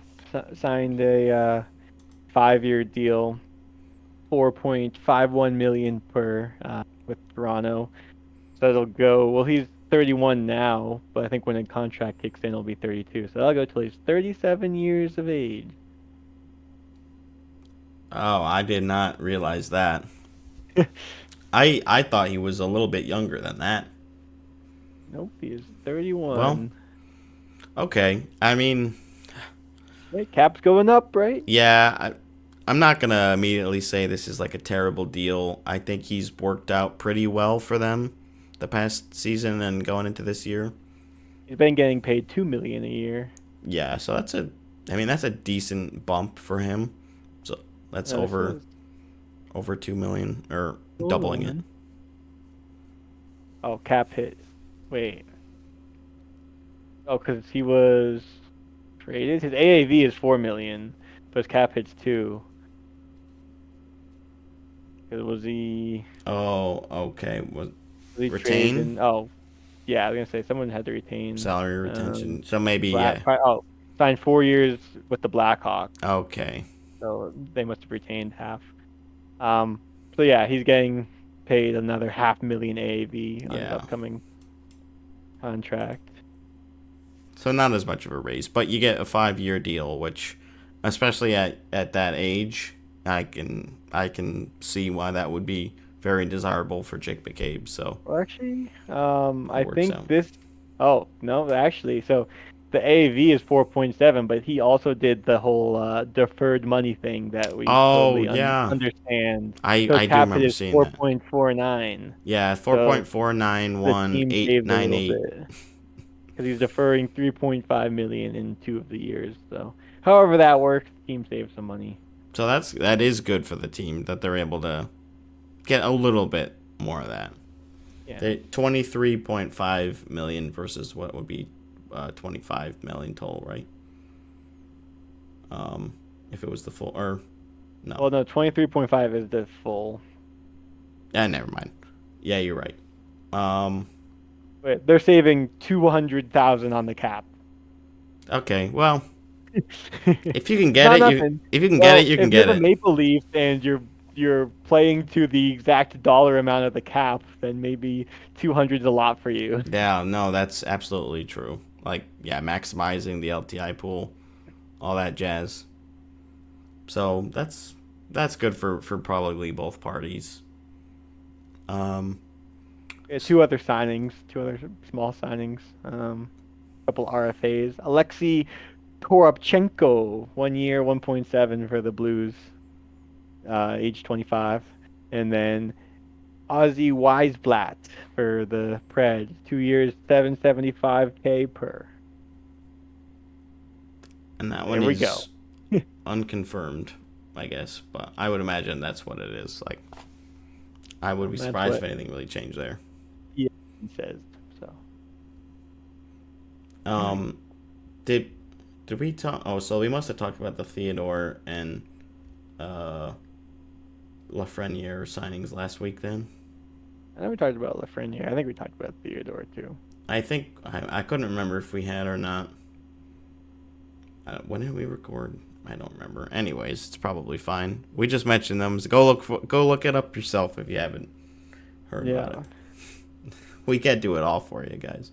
signed a 5-year deal, 4.51 million per with Toronto. So it'll go. Well, he's 31 now, but I think when the contract kicks in, he'll be 32. So that'll go till he's 37 years of age. Oh, I did not realize that. I thought he was a little bit younger than that. Nope, he is Well, 31. okay. I mean, Right, cap's going up, right? yeah, I'm not going to immediately say this is like a terrible deal. I think he's worked out pretty well for them the past season and going into this year. He's been getting paid $2 million a year. Yeah, so that's a decent bump for him. So that's So over 2 million or hold doubling it. on. Oh, cap hit. Wait. Oh, because he was traded. His AAV is 4 million, but his cap hit's 2. Was he Okay. Was traded? retain And oh, yeah, I was gonna say someone had to retain. salary retention. So maybe yeah. Signed 4 years with the Blackhawks, Okay. so they must have retained half. Um, so yeah, he's getting paid another 500,000 AAV on his Yeah. upcoming contract. So not as much of a raise, but you get a 5-year deal, which, especially at that age, I can see why that would be very desirable for Jake McCabe. So Well, actually, I it works think out. this. Oh no, actually, so the AAV is 4.7, but he also did the whole deferred money thing that we Oh totally yeah, understand. So his I do cap hit remember is seeing that. 4.49. Yeah, So the 4.491 team saved a little 898. bit because he's deferring 3.5 million in 2 of the years. So however that works, the team saves some money. So that is good for the team that they're able to get a little bit more of that. Yeah. They 23.5 million versus what would be 25 million total, right? If it was the full or no. Well, no, 23.5 is the full. Never mind. Yeah, you're right. Wait, they're saving 200,000 on the cap. Okay. Well, if you can It's get not it, nothing. if you can get Well, it, you can if you're get the it. Maple Leafs and you're playing to the exact dollar amount of the cap, then maybe 200 is a lot for you. Yeah, no, that's absolutely true. Like, yeah, maximizing the LTI pool, all that jazz. So that's good for probably both parties. Um, Yeah, two other small signings. Couple RFAs. Alexei Toropchenko, 1 year, 1.7 for the Blues, age 25. And then Ozzy Weisblatt for the Preds, 2 years, 775K per. And that one There we go. is unconfirmed, I guess, but I would imagine that's what it is. Like, I would be That's surprised if what anything really changed there. he says. So Um, did we talk? Oh, so we must have talked about the Theodore and uh, Lafreniere signings last week. Then I know we talked about Lafreniere. I think we talked about Theodore too. I think I couldn't remember if we had or not. When did we record? I don't remember. Anyways, it's probably fine. We just mentioned them. So go look it up yourself if you haven't heard about it. We can't do it all for you guys.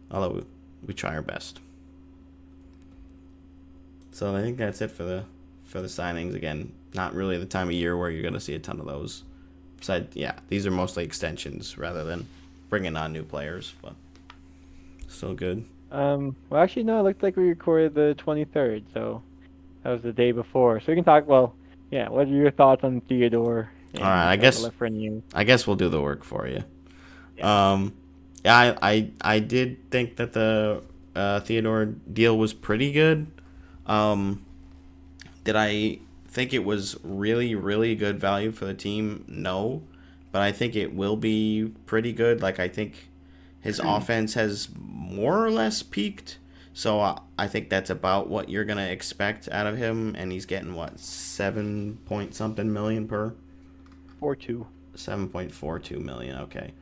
Although we try our best. So I think that's it for the signings. Again, not really the time of year where you're going to see a ton of those. Besides, yeah, these are mostly extensions rather than bringing on new players, but still good. Well, actually, no. It looked like we recorded the 23rd, so that was the day before. So we can talk. Well, yeah. What are your thoughts on Theodore All right, and Lafreniere? I guess we'll do the work for you. Yeah. Yeah, I did think that the Theodore deal was pretty good. Did I think it was really, really good value for the team? No. But I think it will be pretty good. Like, I think his offense has more or less peaked. So I think that's about what you're going to expect out of him. And he's getting, what, 7 point something million per? 4-2. 7.42 million, okay.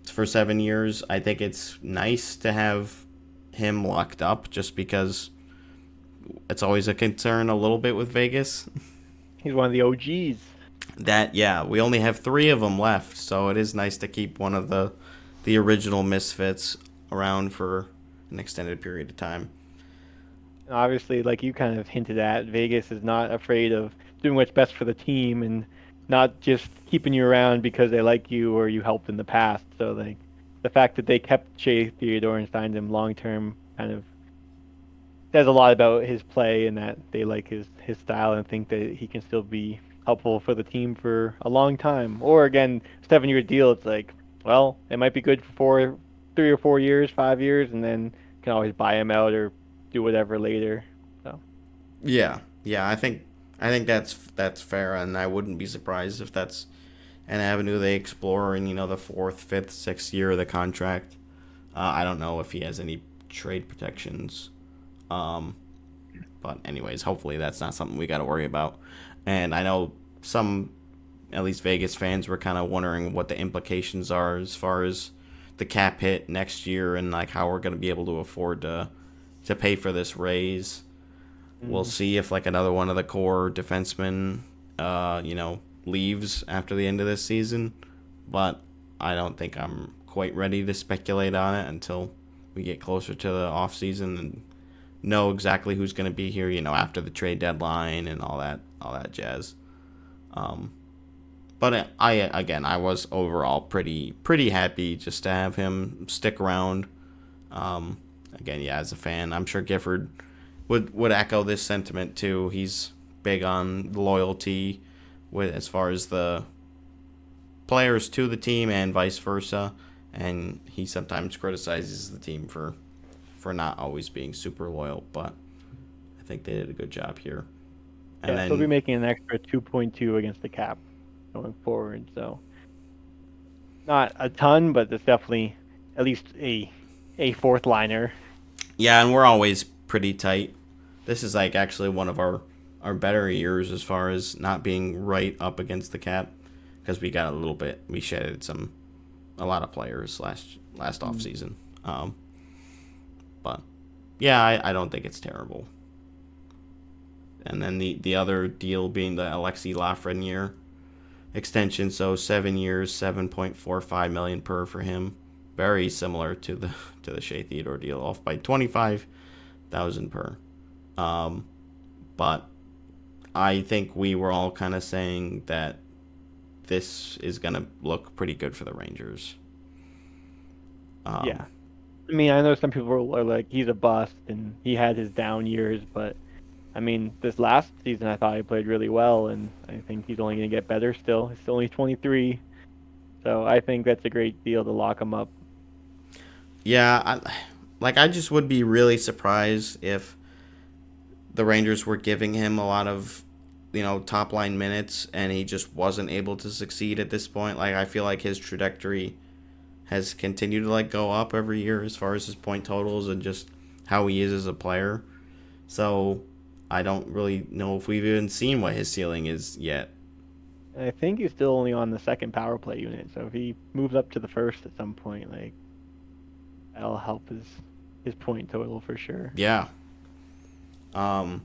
For 7 years, I think it's nice to have him locked up just because it's always a concern a little bit with Vegas. He's one of the OGs. That, yeah, we only have 3 of them left, so it is nice to keep one of the original misfits around for an extended period of time. Obviously, like you kind of hinted at, Vegas is not afraid of doing what's best for the team and not just keeping you around because they like you or you helped in the past. So, like, the fact that they kept Shea Theodore and signed him long term kind of says a lot about his play and that they like his style and think that he can still be helpful for the team for a long time. Or again, 7 year deal. It's like, well, it might be good for 3 or 4 years, 5 years, and then you can always buy him out or do whatever later. So Yeah, yeah, I think that's fair, and I wouldn't be surprised if that's an avenue they explore in the 4th, 5th, 6th year of the contract. I don't know if he has any trade protections. Um, but anyways, hopefully that's not something we got to worry about. And I know some, at least Vegas fans, were kind of wondering what the implications are as far as the cap hit next year and like how we're going to be able to afford to pay for this raise. We'll see if like another one of the core defensemen, leaves after the end of this season. But I don't think I'm quite ready to speculate on it until we get closer to the off season and know exactly who's going to be here, after the trade deadline and all that jazz. But I was overall pretty happy just to have him stick around. Again, yeah, as a fan, I'm sure Gifford would echo this sentiment too. He's big on loyalty with as far as the players to the team and vice versa, and he sometimes criticizes the team for not always being super loyal, but I think they did a good job here. And yeah, then so we'll be making an extra 2.2 against the cap going forward. So not a ton, but it's definitely at least a fourth liner. yeah, and we're always pretty tight. This is like actually one of our better years as far as not being right up against the cap because we shedded a lot of players last off season. But yeah, I don't think it's terrible. And then the other deal being the Alexis Lafreniere extension, so 7 years, 7.45 million per for him. Very similar to the Shea Theodore deal, off by 25,000 per. But I think we were all kind of saying that this is gonna look pretty good for the Rangers. Yeah, I mean, I know some people are like he's a bust and he had his down years, but I mean, this last season I thought he played really well, and I think he's only going to get better still. He's still only 23, so I think that's a great deal to lock him up. Yeah, I just would be really surprised if the Rangers were giving him a lot of, top line minutes and he just wasn't able to succeed at this point. Like, I feel like his trajectory has continued to go up every year as far as his point totals and just how he is as a player. So I don't really know if we've even seen what his ceiling is yet. And I think he's still only on the second power play unit, so if he moves up to the first at some point, like that'll help his point total for sure. Yeah. Um.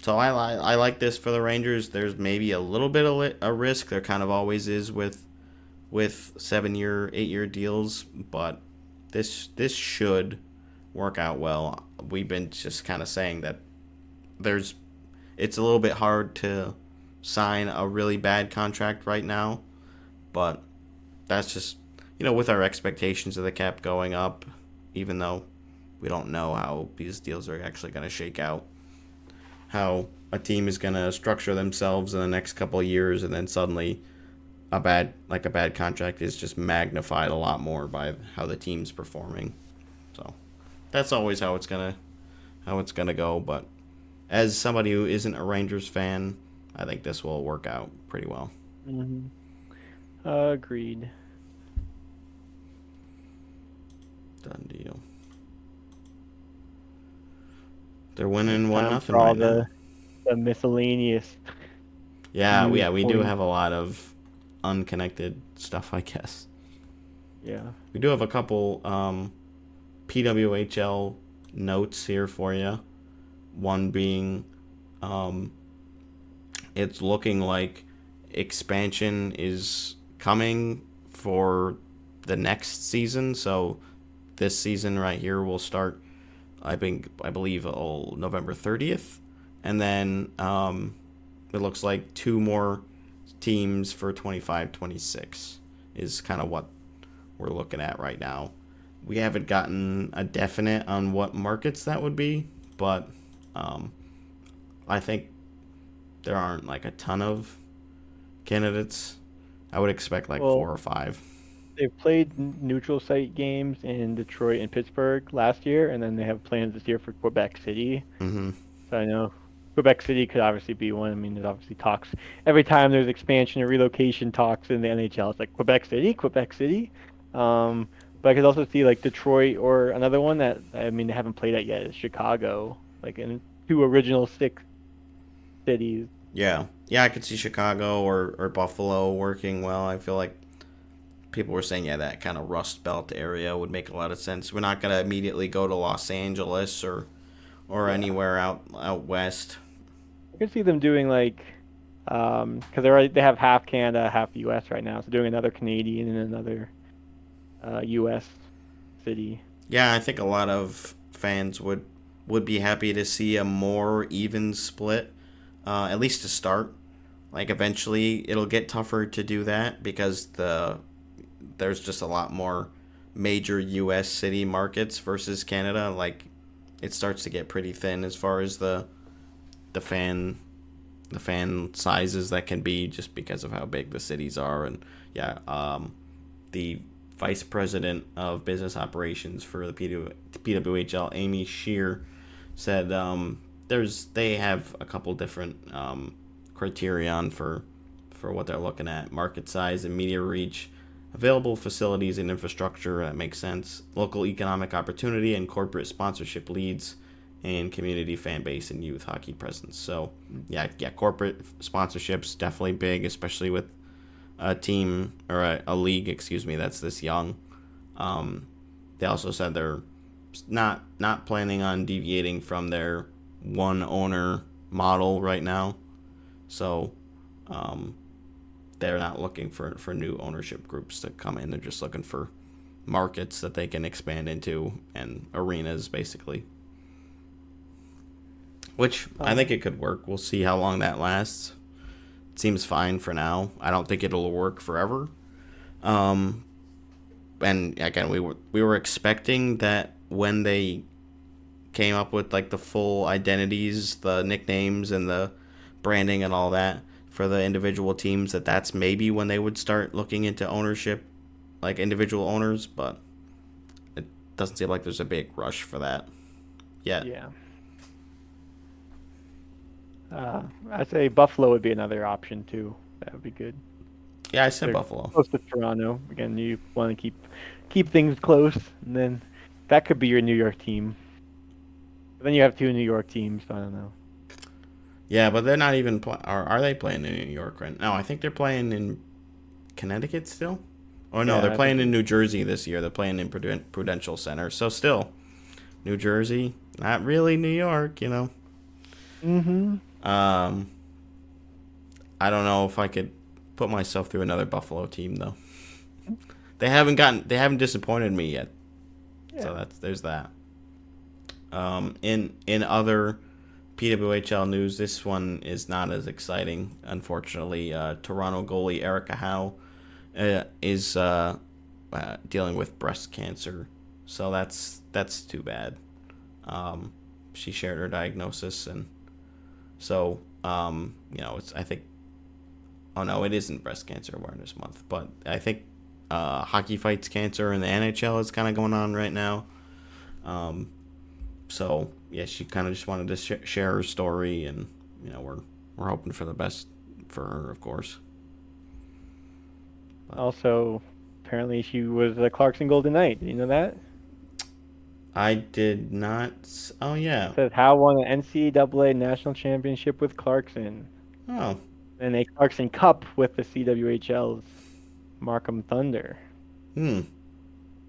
So I like this for the Rangers. There's maybe a little bit of a risk. There kind of always is with 7-year, 8-year deals, but this should work out well. We've been just kind of saying that there's it's a little bit hard to sign a really bad contract right now, but that's just with our expectations of the cap going up, even though we don't know how these deals are actually going to shake out, how a team is going to structure themselves in the next couple of years, and then suddenly a bad contract is just magnified a lot more by how the team's performing. So that's always how it's gonna go. But as somebody who isn't a Rangers fan, I think this will work out pretty well. Hmm. Agreed. Done deal. They're winning one Time nothing for all right now. the miscellaneous Yeah, news we do points. have a lot of unconnected stuff, I guess. Yeah. We do have a couple PWHL notes here for you. One being, um, it's looking like expansion is coming for the next season. So this season right here will start, I believe, November 30th, and then it looks like two more teams for 25-26 is kind of what we're looking at right now. We haven't gotten a definite on what markets that would be, but um, I think there aren't a ton of candidates. I would expect four Well, or five. they've played neutral site games in Detroit and Pittsburgh last year, and then they have plans this year for Quebec City. Mm-hmm. So I know Quebec City could obviously be one. I mean, there's obviously talks every time there's expansion or relocation talks in the NHL. It's like Quebec City, Quebec City. Um, but I could also see like Detroit or another one that I mean they haven't played at yet is Chicago, like in two original six cities. Yeah, yeah, I could see Chicago or Buffalo working well. I feel like people were saying, yeah, that kind of Rust Belt area would make a lot of sense. We're not gonna immediately go to Los Angeles or Yeah, anywhere out west. I could see them doing like because they have half Canada, half U.S. right now, so doing another Canadian and another U.S. city. Yeah, I think a lot of fans would be happy to see a more even split, at least to start. Like eventually, it'll get tougher to do that because there's just a lot more major U.S. city markets versus Canada. Like it starts to get pretty thin as far as the fan the fan sizes that can be just because of how big the cities are. And yeah, the vice president of business operations for the PWHL, Amy Shear, said they have a couple different criterion for what they're looking at: market size and media reach, available facilities and infrastructure that makes sense, local economic opportunity and corporate sponsorship leads, and community fan base and youth hockey presence. So yeah, corporate sponsorships definitely big, especially with a team or a league, excuse me, that's this young. They also said they're not planning on deviating from their one owner model right now. So they're not looking for new ownership groups to come in. They're just looking for markets that they can expand into and arenas, basically. Which I think it could work. We'll see how long that lasts. It seems fine for now. I don't think it'll work forever. Um, and again, we were expecting that when they came up with like the full identities, the nicknames, and the branding and all that for the individual teams, that's maybe when they would start looking into ownership, like individual owners. But it doesn't seem like there's a big rush for that yet. Yeah. I'd say Buffalo would be another option too. That would be good. Yeah, I said They're Buffalo. close to Toronto. Again, you want to keep things close, and then that could be your New York team. But then you have two New York teams. So I don't know. Yeah, but they're not even are they playing in New York right now? I think they're playing in Connecticut still. Oh no, they're Yeah, I playing think in New Jersey this year. They're playing in Prudential Center. So still, New Jersey, not really New York, you know. Mm-hmm. Um, I don't know if I could put myself through another Buffalo team though. They haven't disappointed me yet. Yeah. So there's that. In other PWHL news, this one is not as exciting, unfortunately. Toronto goalie Erica Howe is dealing with breast cancer, so that's too bad. She shared her diagnosis, and so it's I think. Oh no, it isn't Breast Cancer Awareness Month, but I think hockey fights cancer in the NHL is kind of going on right now. So yeah, she kind of just wanted to share her story, and we're hoping for the best for her, of course. Also, apparently she was a Clarkson Golden Knight. Did you know that? I did not. Oh It yeah. says Howe won an NCAA national championship with Clarkson Oh. and a Clarkson Cup with the CWHL's Markham Thunder. Hmm.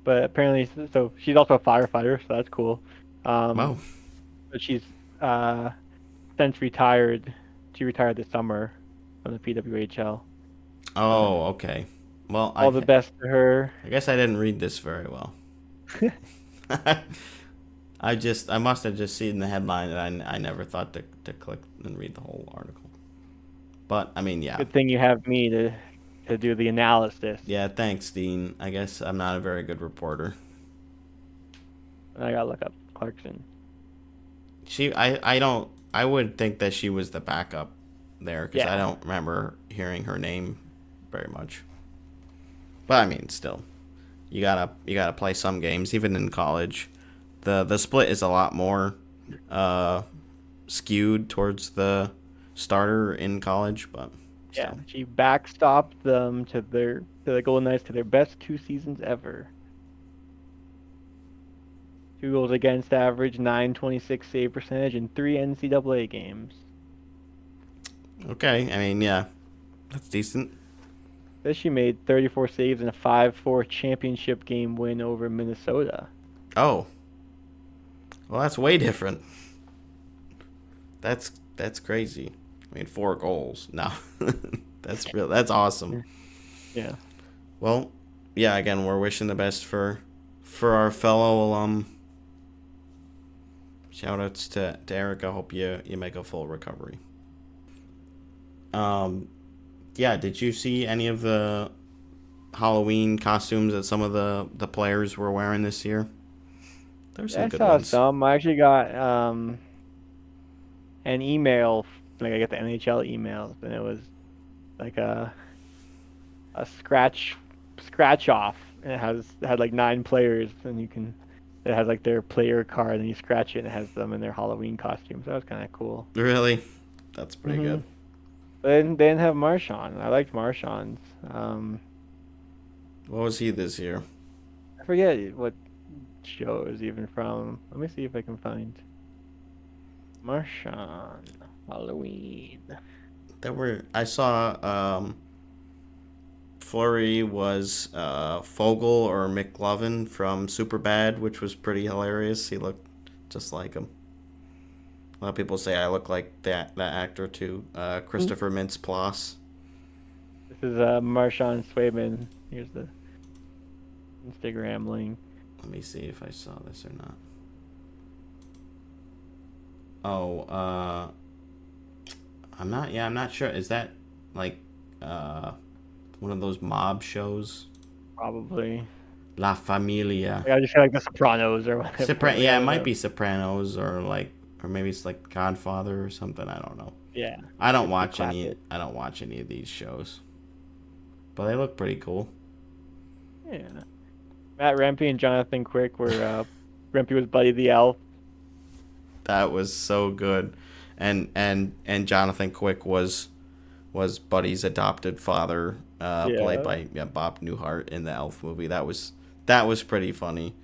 But apparently, so she's also a firefighter, so that's cool. Wow. But she's uh, since retired. She retired this summer from the PWHL. Oh, okay. Well, All the best to her. I guess I didn't read this very well. I must have just seen the headline, and I never thought to click and read the whole article. But I mean, yeah. Good thing you have me to do the analysis. Yeah, thanks, Dean. I guess I'm not a very good reporter. I gotta look up Clarkson. I would think that she was the backup there because I don't remember hearing her name very much. But I mean, still, you gotta play some games, even in college. The split is a lot more skewed towards the starter in college, but still. Yeah, she backstopped them to the Golden Knights to their best 2 seasons ever. 2 goals against average, .926 save percentage, in 3 NCAA games. Okay, I mean, yeah, that's decent. Then she made 34 saves in a 5-4 championship game win over Minnesota. Oh, well, that's way different. That's crazy. I mean, 4 goals. No, that's real. That's awesome. Yeah. Well, yeah. Again, we're wishing the best for our fellow alum. Shoutouts to Erica. Hope you make a full recovery. Yeah. Did you see any of the Halloween costumes that some of the players were wearing this year? There's some I good saw ones. some. I actually got an email, like I got the NHL emails, and it was like a scratch off, and it had like 9 players, and it has like their player card, and you scratch it, and it has them in their Halloween costumes. That was kind of cool. Really? That's pretty good. But they didn't have Marchand. I liked Marchand's. What was he this year? I forget what show it was even from. Let me see if I can find Marchand Halloween. I saw Fleury was Fogel or McLovin from Superbad, which was pretty hilarious. He looked just like him. A lot of people say I look like that actor too, Christopher Mintz-Plasse. This is Marchand Swayman. Here's the Instagram link. Let me see if I saw this or not. Oh, I'm not sure. Is that like one of those mob shows? Probably. La Familia. Like, I just feel like The Sopranos or whatever. Like, I Yeah, it don't might know. be Sopranos or maybe it's like Godfather or something. I don't know. Yeah, I don't it's the watch any. classic. I don't watch any of these shows, but they look pretty cool. Yeah, Matt Rempe and Jonathan Quick were. Rempe was Buddy the Elf. That was so good, and Jonathan Quick was Buddy's adopted father, played Yeah, by Bob Newhart in the Elf movie. That was pretty funny,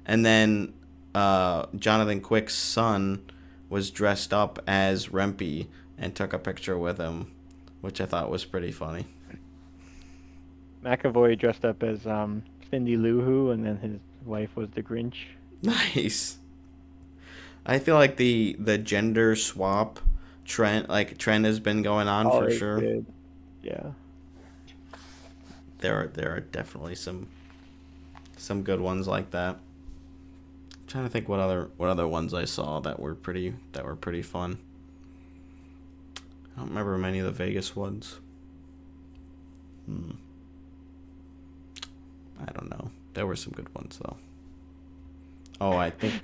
and then Jonathan Quick's son was dressed up as Rempe and took a picture with him, which I thought was pretty funny. McAvoy dressed up as Cindy Lou Who, and then his wife was the Grinch. Nice. I feel like the gender swap trend has been going on Oh, for it sure. did. Yeah. There are definitely some good ones like that. I'm trying to think what other ones I saw that were pretty fun. I don't remember many of the Vegas ones. I don't know. There were some good ones though. Oh, I think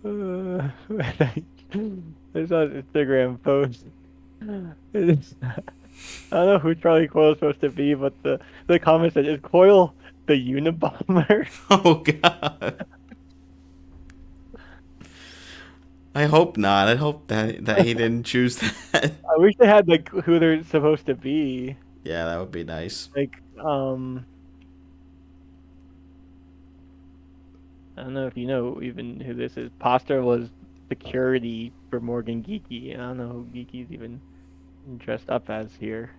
There's an Instagram post. It's, I don't know who Charlie Coyle's supposed to be, but the comment said, "Is Coyle the Unabomber?" oh god. I hope not. I hope that he didn't choose that. I wish they had like who they're supposed to be. Yeah, that would be nice. Like, I don't know if you know even who this is. Poster was security for Morgan Geeky, and I don't know who Geeky's even dressed up as here.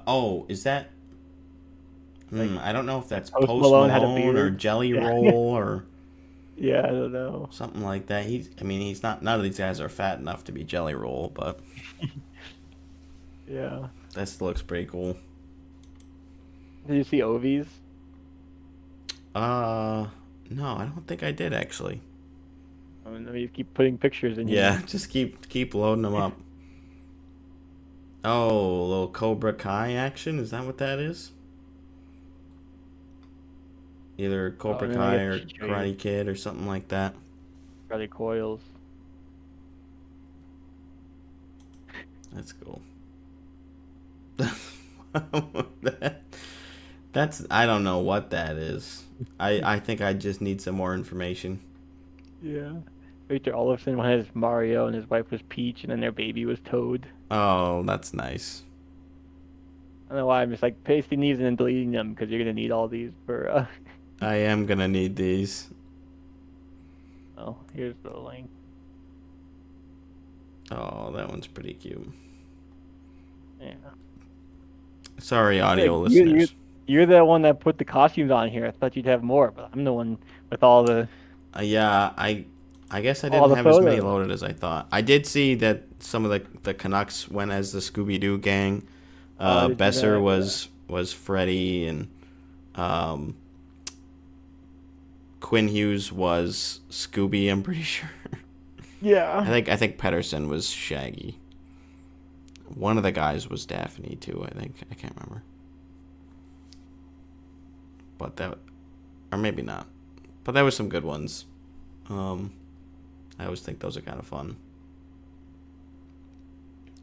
Oh, is that? Like, I don't know if that's Post Post Malone had a Malone or beard. Jelly Yeah, Roll or yeah, I don't know. something like that. He's not. None of these guys are fat enough to be Jelly Roll, but Yeah. that still looks pretty cool. Did you see Ovi's? No, I don't think I did actually. I mean, you keep putting pictures in Yeah, here. just keep loading them up. Oh, a little Cobra Kai action. Is that what that is? Either Oh, Cobra and then I Kai guess or she showed you Karate Kid or something like that. Charlie Coils. That's cool. That's I don't know what that is. I think I just need some more information. Yeah. Victor Olofsson one has Mario and his wife was Peach, and then their baby was Toad. Oh, that's nice. I don't know why I'm just like pasting these and then deleting them because you're gonna need all these for. I am gonna need these. Oh, here's the link. Oh, that one's pretty cute. Yeah. Sorry, Hey, audio listeners. you're the one that put the costumes on here. I thought you'd have more, but I'm the one with Yeah, I guess I all didn't the have as many photos. loaded as I thought. I did see that some of the Canucks went as the Scooby Doo gang. Oh, I did see Besser that. Yeah. was Freddy, and um, Quinn Hughes was Scooby. I'm pretty sure. Yeah. I think Pedersen was Shaggy. One of the guys was Daphne too. I can't remember. But that, or maybe not. But there were some good ones. I always think those are kind of fun.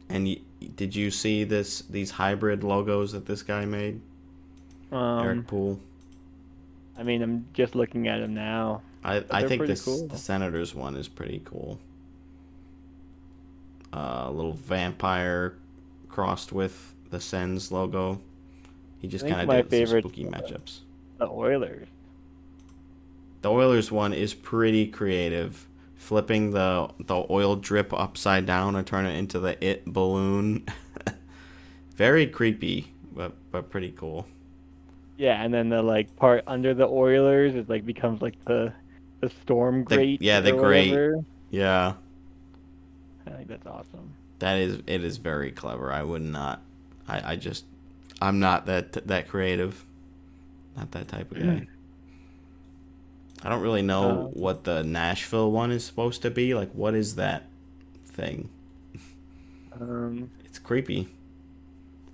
And did you see these hybrid logos that this guy made? Eric Um. Poole. I mean, I'm just looking at them now. But I they're think pretty the cool. Senators one is pretty cool. A little vampire crossed with the Sens logo. He I just think kind of my did some favorite, spooky matchups. the Oilers. The Oilers one is pretty creative. Flipping the oil drip upside down and turn it into the it balloon. Very creepy, but pretty cool. Yeah, and then the like part under the Oilers is like becomes like the storm grate The or great. whatever. Yeah, I think that's awesome. it is very clever. I would not. I just I'm not that creative. Not that type of guy. I don't really know Um, what the Nashville one is supposed to be. Like, what is that thing? It's creepy.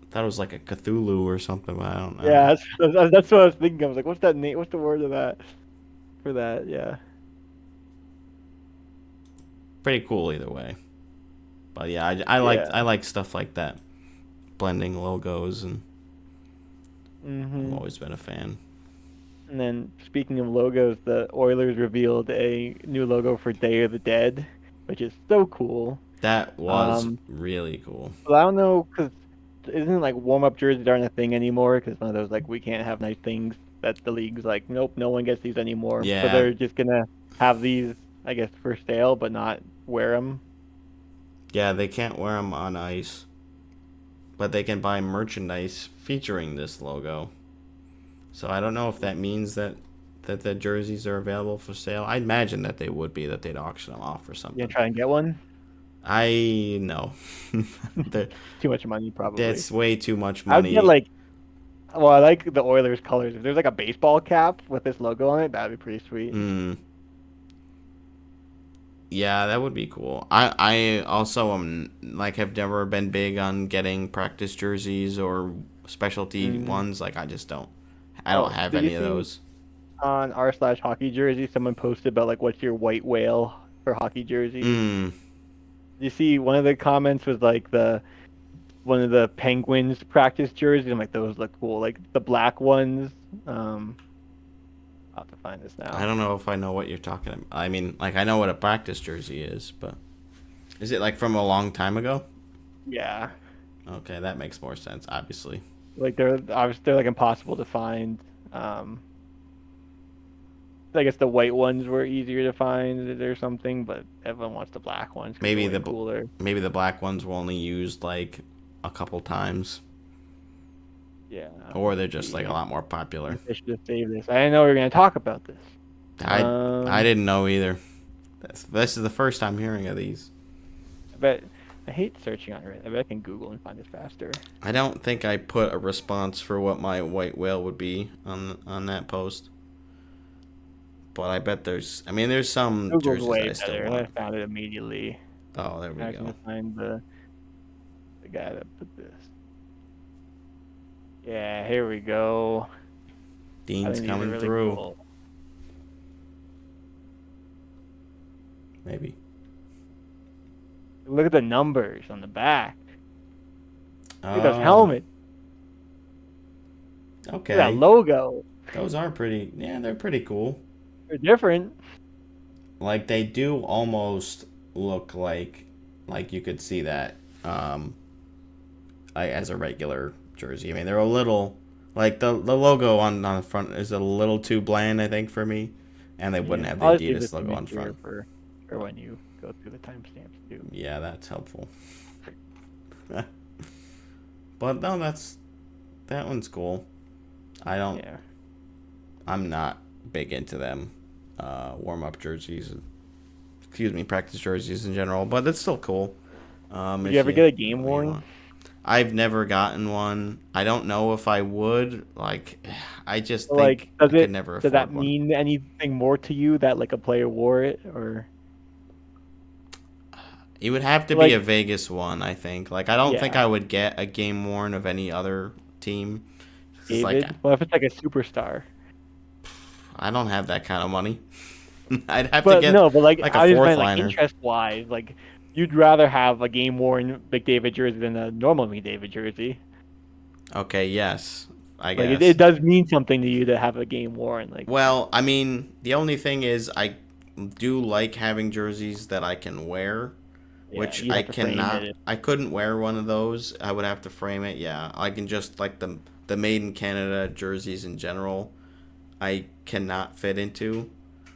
I thought it was like a Cthulhu or something, but I don't Yeah, know. that's what I was thinking. I was like, what's that name? What's the word of that for that? Yeah. Pretty cool either way. But yeah, I Yeah. like stuff like that, blending logos, and I've Hmm. always been a fan. And then speaking of logos, the Oilers revealed a new logo for Day of the Dead, which is so cool. That was Um, really cool. but I don't know because isn't like warm up jerseys aren't a thing anymore because one of those like we can't have nice things that the league's like nope, no one gets these anymore. So Yeah, they're just gonna have these, I guess, for sale but not wear them. yeah, they can't wear them on ice, but they can buy merchandise featuring this logo. So I don't know if that means that the jerseys are available for sale. I imagine that they would be, that they'd auction them off or You gonna something. try and get one? I know. That- Too much money probably. that's way too much I would get money. like well, I like the Oilers colors. If there's like a baseball cap with this logo on it, that'd be pretty sweet. Mm, yeah, that would be cool. I also like have never been big on getting practice jerseys or specialty Mm. ones. Like I don't Oh, have did you any of see those. on r/hockey jersey someone posted about like what's your white whale for hockey jerseys? Mm, You see one of the comments was like the one of the Penguins practice jerseys. I'm like those look cool. Like the black ones. I'll have to find this I now. don't know if I know what you're talking about. I mean, like I know what a practice jersey is, but is it like from a long time ago? Yeah, Okay, that makes more sense, obviously. like they're obviously they're like impossible to find. Um, I guess the white ones were easier to find or something, but everyone wants the black ones because they're Maybe way cooler. maybe the black ones were only used like a couple times, Yeah, or let's they're just like a see. lot more popular. I should have saved this. I didn't know we were gonna talk about this. I I Um, didn't know either. This is the first time hearing of these. but I hate searching on Reddit. I bet I can Google and find this faster. I don't think I put a response for what my white whale would be on that post, but I bet there's. I mean, there's some Google's jerseys that way I still better. I want. found it immediately. Oh, there we I was go. gonna find the guy that put this. Yeah, here we go. I Dean's think these are coming really through. cool. Maybe. Look at the numbers on the back. Look at those Oh, helmets. Look at that okay. logo. Those are pretty. Yeah, they're pretty cool. They're different. Like they do almost look like you could see that like as a regular jersey. I mean, they're a little like the logo on the front is a little too bland, I think, for me, and they wouldn't Yeah, have the I'll just leave Adidas this logo image on here front. for when you go through the timestamps too. Yeah, that's helpful. But no, that one's cool. I don't. Yeah. I'm not big into them. Warm up jerseys. Excuse me, practice jerseys in general, but it's still cool. Did you ever get a game You worn? want. I've never gotten one. I don't know if I would. Like, I just Like, think I could never does that afford one. mean anything more to you that like a player wore it or It would have to be a like Vegas one, I think. Like, I don't think yeah, I would get a game worn of any other team. It's like David? Well, if it's like a superstar. I don't have that kind of money. I'd have to But get no, but like like a I just fourth meant like liner. interest wise, like you'd rather have a game worn McDavid jersey than a normal McDavid jersey. Okay, yes, I Like guess. it does mean something to you to have a game worn. Like Well, I mean, the only thing is I do like having jerseys that I can wear, yeah, which you'd I have to frame cannot. it. I couldn't wear one of those. I would have to frame it. Yeah, I can just like the made in Canada jerseys in general. I cannot fit into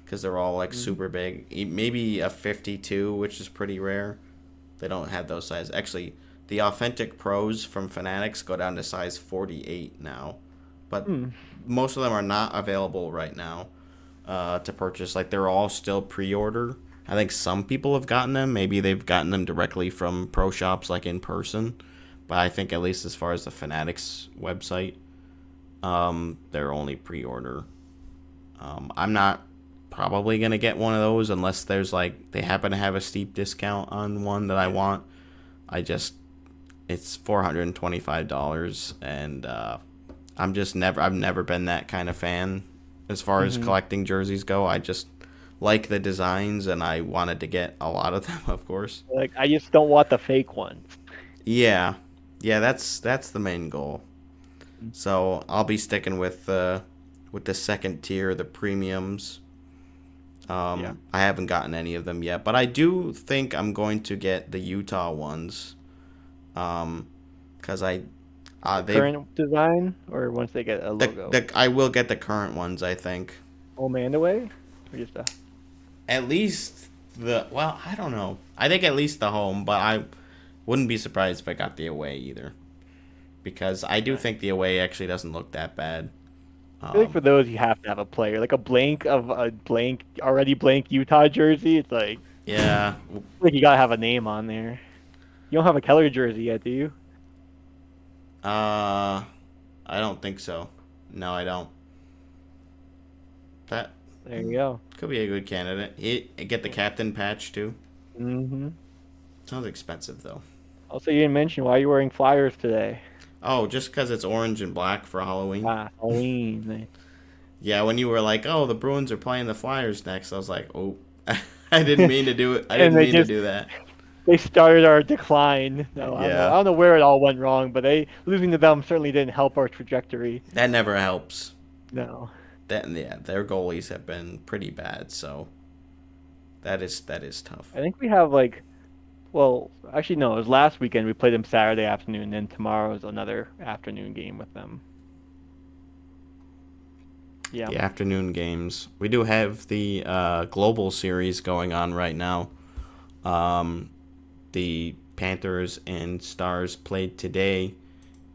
because they're all like Mhm. super big. Maybe a 52, which is pretty rare. They don't have those sizes. Actually, the authentic pros from Fanatics go down to size 48 now, but Hmm. most of them are not available right now to purchase. Like they're all still pre-order. I think some people have gotten them. Maybe they've gotten them directly from pro shops, like in person. But I think at least as far as the Fanatics website, they're only pre-order. I'm not probably gonna get one of those unless there's like they happen to have a steep discount on one that I want. It's $425, and I've never been that kind of fan as far as collecting jerseys go. I just like the designs, and I wanted to get a lot of them, of course. Like, I just don't want the fake ones. Yeah, that's the main goal. So I'll be sticking with the second tier, the premiums. I haven't gotten any of them yet, but I do think I'm going to get the Utah ones. Because they Current design, or once they get a logo? I will get the current ones, I think. Home and away? Or just a... At least I don't know. I think at least the home, but I wouldn't be surprised if I got the away either. Because I do think the away actually doesn't look that bad. I think for those, you have to have a player. Like already blank Utah jersey, it's like... Yeah. Like, you gotta have a name on there. You don't have a Keller jersey yet, do you? I don't think so. No, I don't. That There you go. could be a good candidate. Get the captain patch too. Mm-hmm. Sounds expensive though. Also, you didn't mention why you're wearing Flyers today. Oh, just because it's orange and black for Halloween. Halloween. Yeah, when you were like, "Oh, the Bruins are playing the Flyers next," I was like, "Oh, I didn't mean to do it. I didn't mean to do that." They started our decline. No, Yeah. I don't know where it all went wrong, but losing to them certainly didn't help our trajectory. That never helps. No. Their goalies have been pretty bad, so that is tough. I think we have actually no, it was last weekend we played them Saturday afternoon, and then tomorrow is another afternoon game with them. Yeah. The afternoon games. We do have the global series going on right now. The Panthers and Stars played today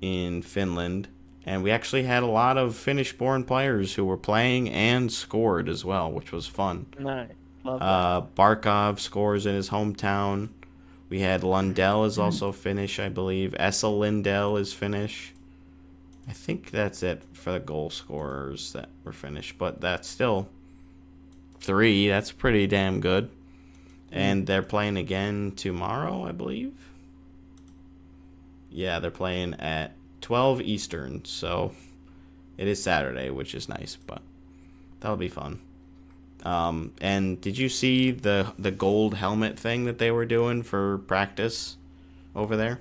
in Finland, and we actually had a lot of Finnish-born players who were playing and scored as well, which was fun. Nice. Love that. Barkov scores in his hometown. We had Lundell is also Finnish, I believe. Esa Lindell is Finnish. I think that's it for the goal scorers that were Finnish, but that's still 3. That's pretty damn good. And they're playing again tomorrow, I believe. Yeah, they're playing at 12 Eastern, so it is Saturday, which is nice, but that'll be fun. And did you see the gold helmet thing that they were doing for practice over there?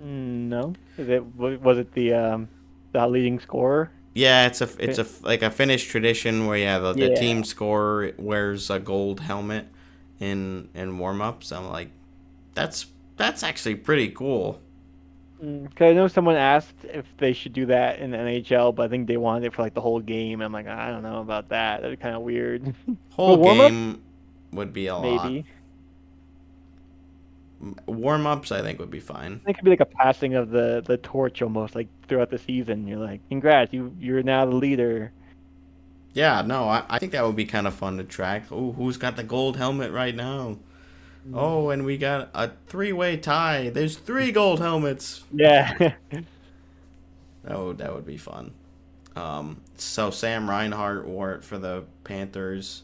No. Was it the leading scorer? Yeah, it's a like a Finnish tradition where the team scorer wears a gold helmet in warm-ups. I'm like, that's actually pretty cool. Because I know someone asked if they should do that in the NHL, but I think they wanted it for like the whole game. I'm like, I don't know about that. That'd be kind of weird. Whole game would be a maybe. lot. Warm-ups, I think, would be fine. It could be like a passing of the torch almost, like throughout the season. You're like, congrats, you're now the leader. Yeah, no, I think that would be kind of fun to track. Oh, who's got the gold helmet right now? Oh, and we got a 3-way tie. There's 3 gold helmets. Yeah. That would be fun. So Sam Reinhart wore it for the Panthers.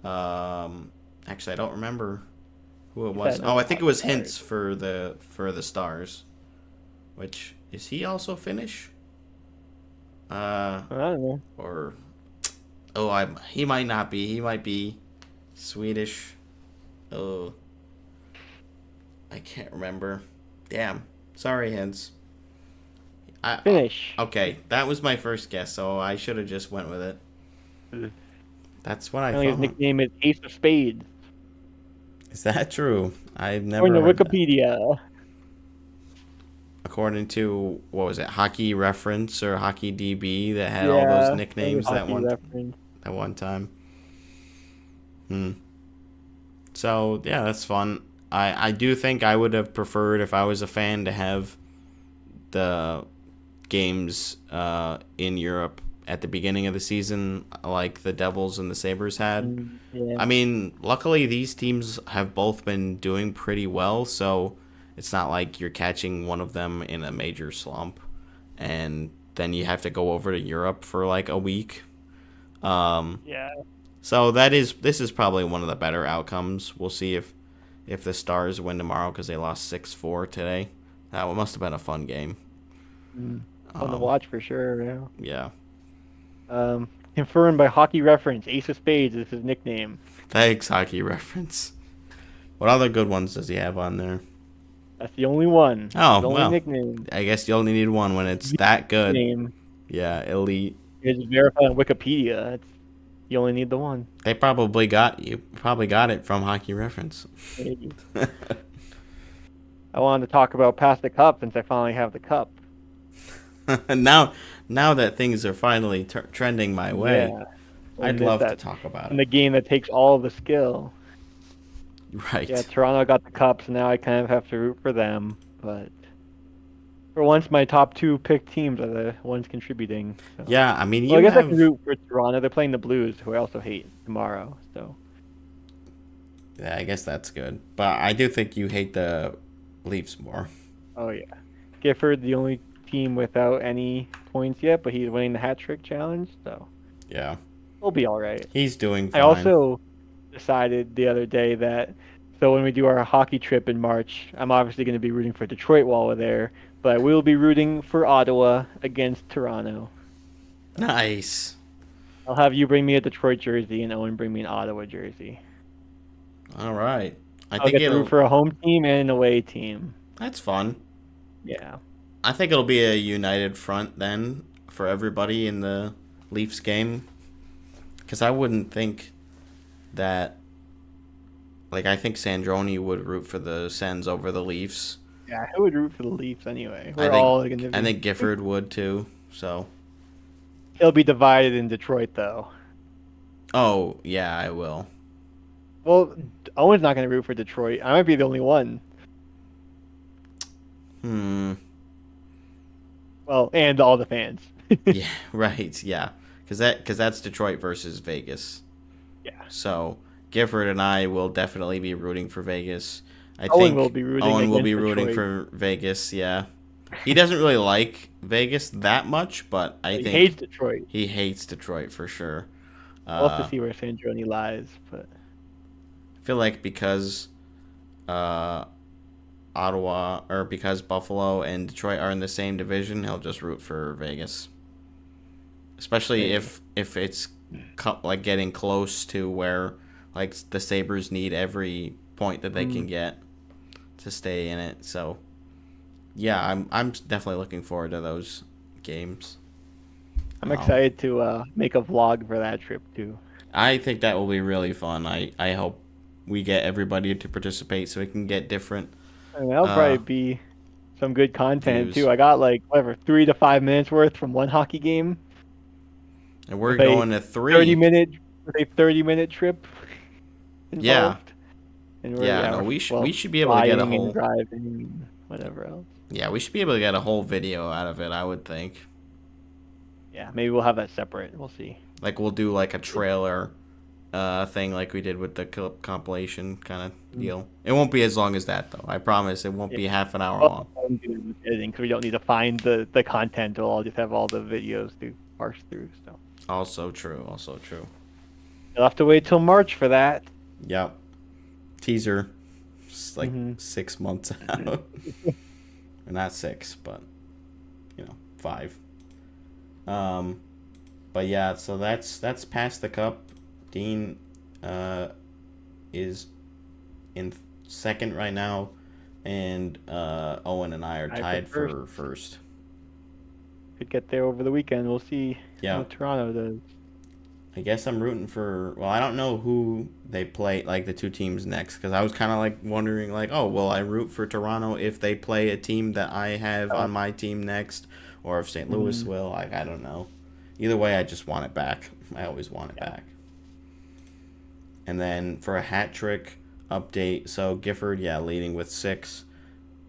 Actually, I don't remember who it was. Oh, I think it was Hintz for the Stars. Which, is he also Finnish? I don't know. Or he might not be. He might be Swedish. Oh, I can't remember. Damn. Sorry, Hintz. Finnish. Okay, that was my first guess, so I should have just went with it. That's what I thought. His nickname is Ace of Spades. Is that true? I've never According to heard Wikipedia. According to, what was it, Hockey Reference or Hockey DB that had all those nicknames that one time. So, yeah, that's fun. I do think I would have preferred, if I was a fan, to have the games in Europe at the beginning of the season like the Devils and the Sabres had. Yeah. I mean, luckily these teams have both been doing pretty well, so it's not like you're catching one of them in a major slump and then you have to go over to Europe for like a week. Yeah. So this is probably one of the better outcomes. We'll see if if the Stars win tomorrow because they lost 6-4 today. That must have been a fun game. Fun to watch for sure. Yeah. Yeah. Confirmed by Hockey Reference, Ace of Spades is his nickname. Thanks, Hockey Reference. What other good ones does he have on there? That's the only one. Oh, His only well. nickname. I guess you only need one when it's that good. Name. Yeah, elite. It's verified on Wikipedia. You only need the one. They probably got it from Hockey Reference. Maybe. I wanted to talk about Pass the Cup since I finally have the cup. now that things are finally trending my way, Yeah. I'd love to talk about in it. the game that takes all the skill. Right. Yeah, Toronto got the cup, so now I kind of have to root for them. But for once, my top two picked teams are the ones contributing. So. Yeah, I mean, I guess I can root for Toronto. They're playing the Blues, who I also hate tomorrow. So. Yeah, I guess that's good. But I do think you hate the Leafs more. Oh yeah, Gifford, the only team without any points yet, but he's winning the hat trick challenge, so yeah, he'll be all right. He's doing fine. I also decided the other day that when we do our hockey trip in March, I'm obviously going to be rooting for Detroit while we're there, but I will be rooting for Ottawa against Toronto. Nice. I'll have you bring me a Detroit jersey and Owen bring me an Ottawa jersey. All right. I'll get to root for a home team and an away team. That's fun. Yeah. I think it'll be a united front then for everybody in the Leafs game. Because I wouldn't think that... I think Sandroni would root for the Sens over the Leafs. Yeah, I would root for the Leafs anyway. I think Gifford would too, so... It'll be divided in Detroit, though. Oh, yeah, I will. Well, Owen's not going to root for Detroit. I might be the only one. Well, and all the fans. Yeah, right, yeah. Because that's Detroit versus Vegas. Yeah. So, Gifford and I will definitely be rooting for Vegas. Owen will be rooting for Vegas, yeah. He doesn't really like Vegas that much, but I think... He hates Detroit. He hates Detroit, for sure. We'll have to see where Sandroni lies, but... I feel like because because Buffalo and Detroit are in the same division, he'll just root for Vegas. Especially if it's getting close to where the Sabres need every point that they can get to stay in it. So yeah, I'm definitely looking forward to those games. I'm excited to make a vlog for that trip too. I think that will be really fun. I hope we get everybody to participate so we can get different. And that'll probably be some good content views. too. I got 3 to 5 minutes worth from one hockey game. And we're going to 3. 30-minute trip. Involved. Yeah. We should be able to get a whole driving, whatever else. Yeah, we should be able to get a whole video out of it, I would think. Yeah, maybe we'll have that separate. We'll see. We'll do a trailer thing like we did with the compilation kind of deal. It won't be as long as that, though. I promise it won't be half an hour long. Editing, because we don't need to find the content. We'll all just have all the videos to parse through. So. Also true. You'll have to wait till March for that. Yep. Teaser. It's 6 months out. Or not 6, but 5. But yeah, so that's past the cup. Dean is in second right now, and Owen and I are tied for first. Could get there over the weekend. We'll see how Toronto does. I guess I'm rooting for... Well, I don't know who they play, the two teams next, because I was kind of wondering, will I root for Toronto if they play a team that I have on my team next, or if St. Louis will. I don't know. Either way, I just want it back. I always want it back. And then for a hat trick update, so Gifford, leading with 6.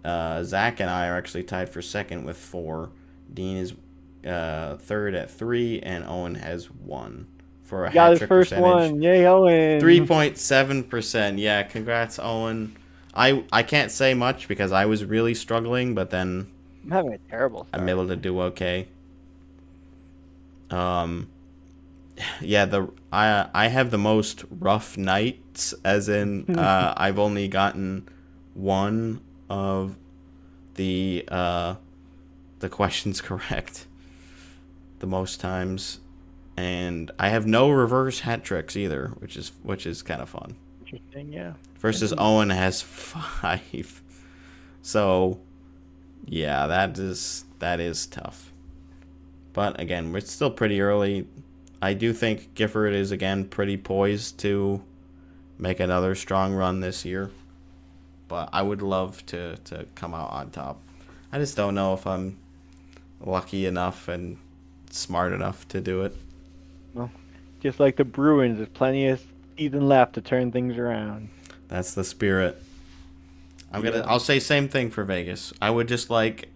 Zach and I are actually tied for second with 4. Dean is third at 3, and Owen has 1 for a hat trick first percentage. One. Yay, Owen! 3.7%. Yeah, congrats, Owen. I can't say much because I was really struggling, but then I'm having a terrible start. I'm able to do okay. Yeah, I have the most rough nights, as in I've only gotten one of the questions correct the most times, and I have no reverse hat tricks either, which is kind of fun. Interesting, yeah. Versus Owen has 5, so yeah, that is tough. But again, we're still pretty early. I do think Gifford is again pretty poised to make another strong run this year. But I would love to come out on top. I just don't know if I'm lucky enough and smart enough to do it. Well, just like the Bruins, there's plenty of season left to turn things around. That's the spirit. Yeah. I'll say same thing for Vegas. I would just like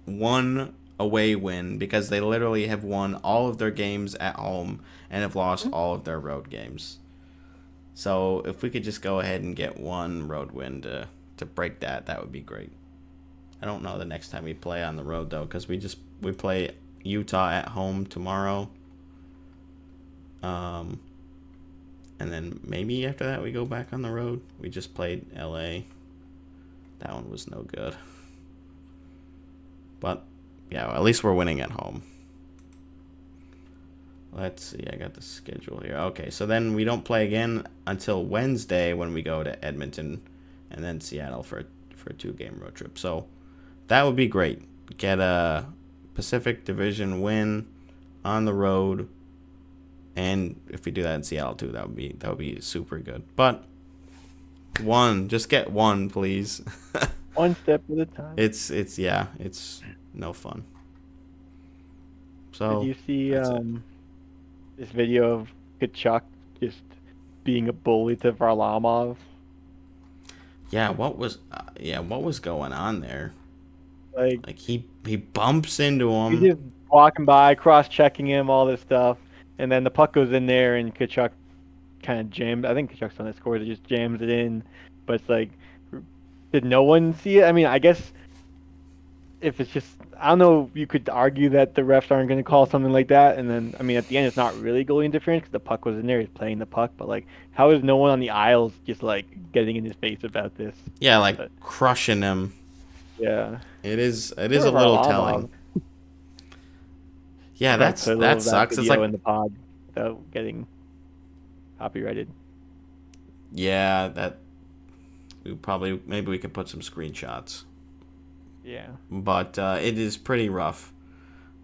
one away win because they literally have won all of their games at home and have lost all of their road games. So if we could just go ahead and get one road win to break that would be great. I don't know the next time we play on the road though, because we play Utah at home tomorrow. And then maybe after that we go back on the road. We just played LA. That one was no good. But yeah, at least we're winning at home. Let's see, I got the schedule here. Okay, so then we don't play again until Wednesday when we go to Edmonton and then Seattle for a 2-game road trip. So that would be great. Get a Pacific Division win on the road, and if we do that in Seattle too, that would be super good. But just get one, please. One step at a time. It's no fun. So did you see that's it. this video of Kachuk just being a bully to Varlamov? Yeah, what was going on there? Like Like he bumps into he's him. just walking by, cross-checking him, all this stuff, and then the puck goes in there, and Kachuk kind of jams. I think Kachuk's on the scores. It just jams it in, but it's like, did no one see it? I mean, I guess if it's just, I don't know, you could argue that the refs aren't going to call something like that, and then I mean, at the end, it's not really goalie interference because the puck was in there. He's playing the puck, but like, how is no one on the aisles just like getting in his face about this? Yeah, like But crushing him. yeah, It is a poor little Varlamov. telling. Yeah, Trying to put a little that of that sucks. It's video like in the pod without getting copyrighted. yeah, that maybe we could put some screenshots. Yeah. But it is pretty rough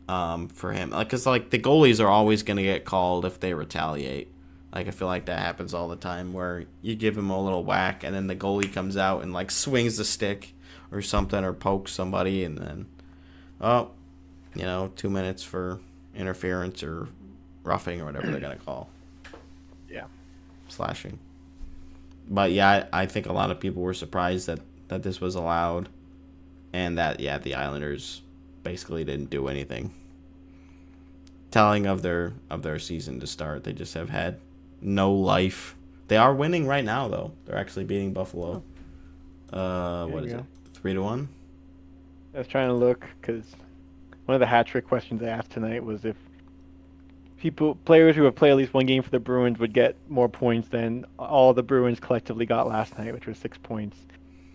for him. Like, cause like the goalies are always gonna get called if they retaliate. Like I feel like that happens all the time where you give him a little whack and then the goalie comes out and like swings the stick or something or pokes somebody and then 2 minutes for interference or roughing or whatever they're gonna call. Yeah. Slashing. But yeah, I think a lot of people were surprised that this was allowed, and that the Islanders basically didn't do anything. Telling of their season to start, they just have had no life. They are winning right now though. They're actually beating Buffalo. What is it? 3-1. I was trying to look because one of the hat trick questions I asked tonight was if players who have played at least one game for the Bruins would get more points than all the Bruins collectively got last night, which was 6 points.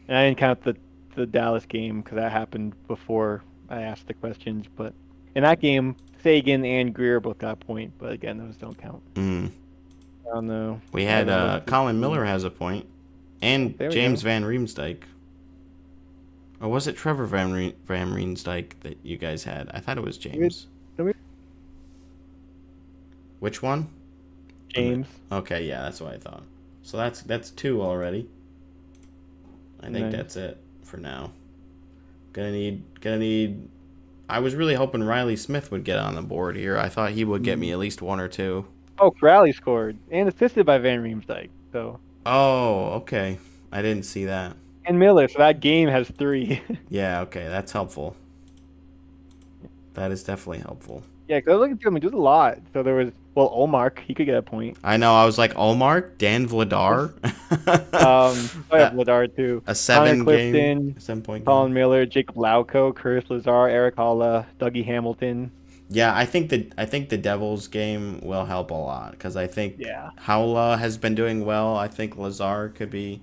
And I didn't count the Dallas game because that happened before I asked the questions. But in that game, Sagan and Greer both got a point, but again, those don't count. Mm. I don't know. We I had haven't looked to Colin see. Miller has a point, and There we James go. Van Riemsdyk. Or was it Trevor Van Riemsdyk that you guys had? I thought it was James. Which one? James. Okay, yeah, that's what I thought. So that's 2 already. I think Nice. that's it for now. Gonna need. I was really hoping Riley Smith would get on the board here. I thought he would get me at least 1 or 2. Oh, Crowley scored and assisted by Van Riemsdyk. So Oh, okay. I didn't see that. and Miller. So that game has 3. Yeah, okay, that's helpful. That is definitely helpful. Yeah, because I was looking through them. He did a lot. So there was Olmark. He could get a point. I know. I was like, Olmark, Dan Vladar. I have Vladar too. A Connor 7 Clifton, game, 7 point Colin game. Miller, Jacob Lauko, Curtis Lazar, Eric Holla, Dougie Hamilton. Yeah, I think the Devils game will help a lot because I think Yeah. Haula has been doing well. I think Lazar could be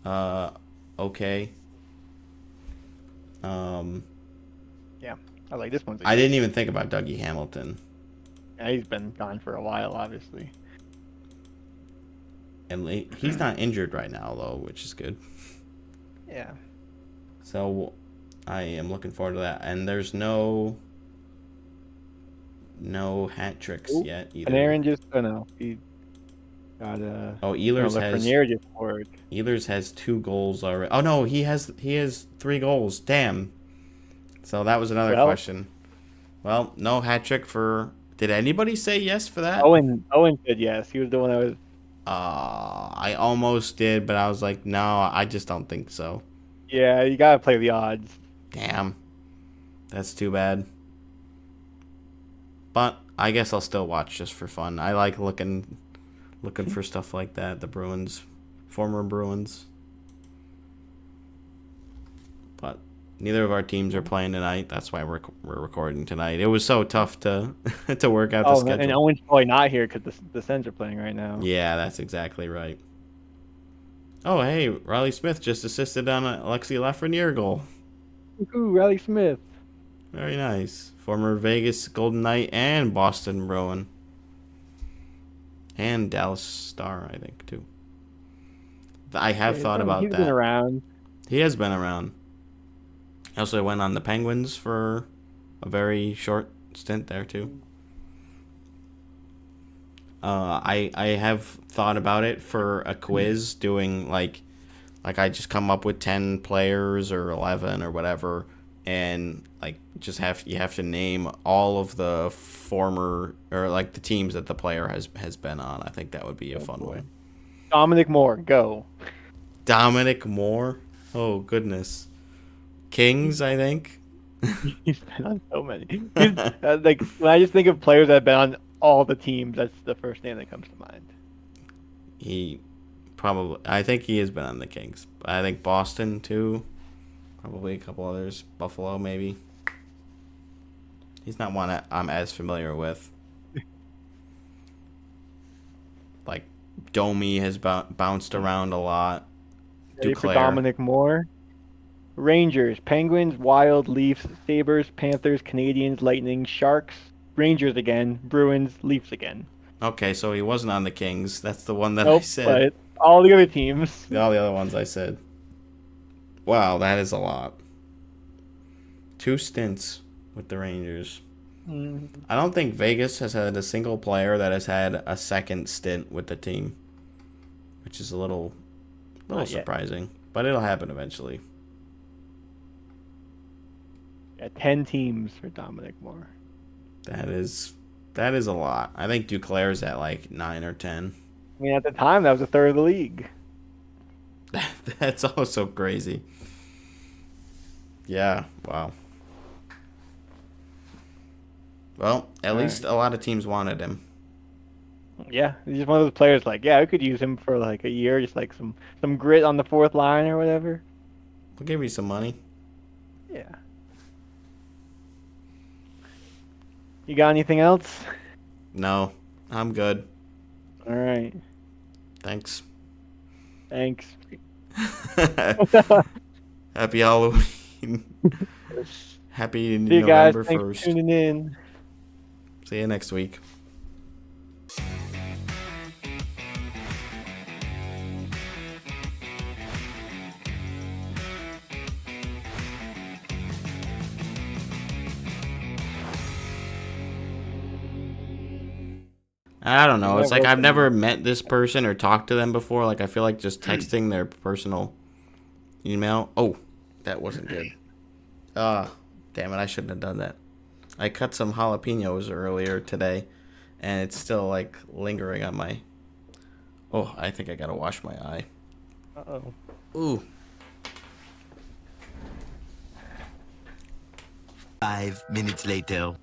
uh okay. Um, Yeah. I was like, this one's a I yes. didn't even think about Dougie Hamilton, Yeah, he's been gone for a while, obviously. and he's not injured right now though, which is good. Yeah. So I am looking forward to that. And there's no hat tricks Oh, yet either. Panarin just, oh no, he got, Oh, no, Lafreniere just scored. Ehlers has 2 goals already. Oh no, he has 3 goals. Damn. So that was another Well, question. Well, no hat trick for. Did anybody say yes for that? Owen said yes. He was the one that was, I almost did, but I was like, no, I just don't think so. yeah, you gotta play the odds. Damn, that's too bad. But I guess I'll still watch just for fun. I like looking for stuff like that. The Bruins, former Bruins. But neither of our teams are playing tonight. That's why we're recording tonight. It was so tough to to work out the Oh, and schedule. Owen's probably not here because the Sens are playing right now. Yeah, that's exactly right. Oh, hey, Riley Smith just assisted on a Alexi Lafreniere goal. Ooh, Riley Smith. Very nice. Former Vegas Golden Knight and Boston Bruin. And Dallas Star, I think, too. I have thought about He's been that. around. He has been around. I also went on the Penguins for a very short stint there, too. I have thought about it for a quiz, doing like I just come up with 10 players or 11 or whatever, and like just you have to name all of the former or like the teams that the player has been on. I think that would be a fun Boy. one. Dominic Moore, go. Dominic Moore. Oh goodness. Kings, I think. He's been on so many. Like when I just think of players that have been on all the teams, that's the first name that comes to mind. He probably. I think he has been on the Kings. I think Boston too. Probably a couple others. Buffalo maybe. He's not one I'm as familiar with. Like Domi has bounced around a lot. Ready for Duclair. Dominic Moore? Rangers, Penguins, Wild, Leafs, Sabres, Panthers, Canadians, Lightning, Sharks, Rangers again, Bruins, Leafs again. Okay, so he wasn't on the Kings. That's the one that I Nope, said. but all the other teams. All the other ones I said. Wow, that is a lot. 2 stints with the Rangers. I don't think Vegas has had a single player that has had a second stint with the team, which is a little Not yet. surprising, but it'll happen eventually. Yeah, 10 teams for Dominic Moore. That is a lot. I think Duclair's at like 9 or 10. I mean, at the time, that was a third of the league. That's also crazy. Yeah, wow. Well, at least a lot of teams wanted him. Yeah, he's just one of those players like, yeah, I could use him for like a year, just like some grit on the fourth line or whatever. We'll give you some money. Yeah. You got anything else? No, I'm good. All right. Thanks. Thanks. Happy Halloween. Happy See you guys. November Thanks for 1st. tuning in. See you next week. I don't know. It's like I've never met this person or talked to them before. Like I feel like just texting their personal email. Oh, that wasn't good. Damn it! I shouldn't have done that. I cut some jalapenos earlier today, and it's still like lingering on my. Oh, I think I gotta wash my eye. Uh-oh. Ooh. 5 minutes later.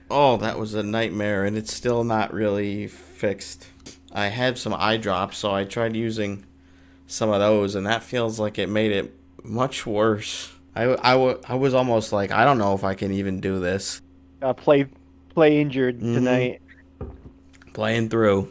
Oh, that was a nightmare, and it's still not really fixed. I had some eye drops, so I tried using some of those, and that feels like it made it much worse. I was almost like, I don't know if I can even do this. play injured Mhm. tonight. Playing through.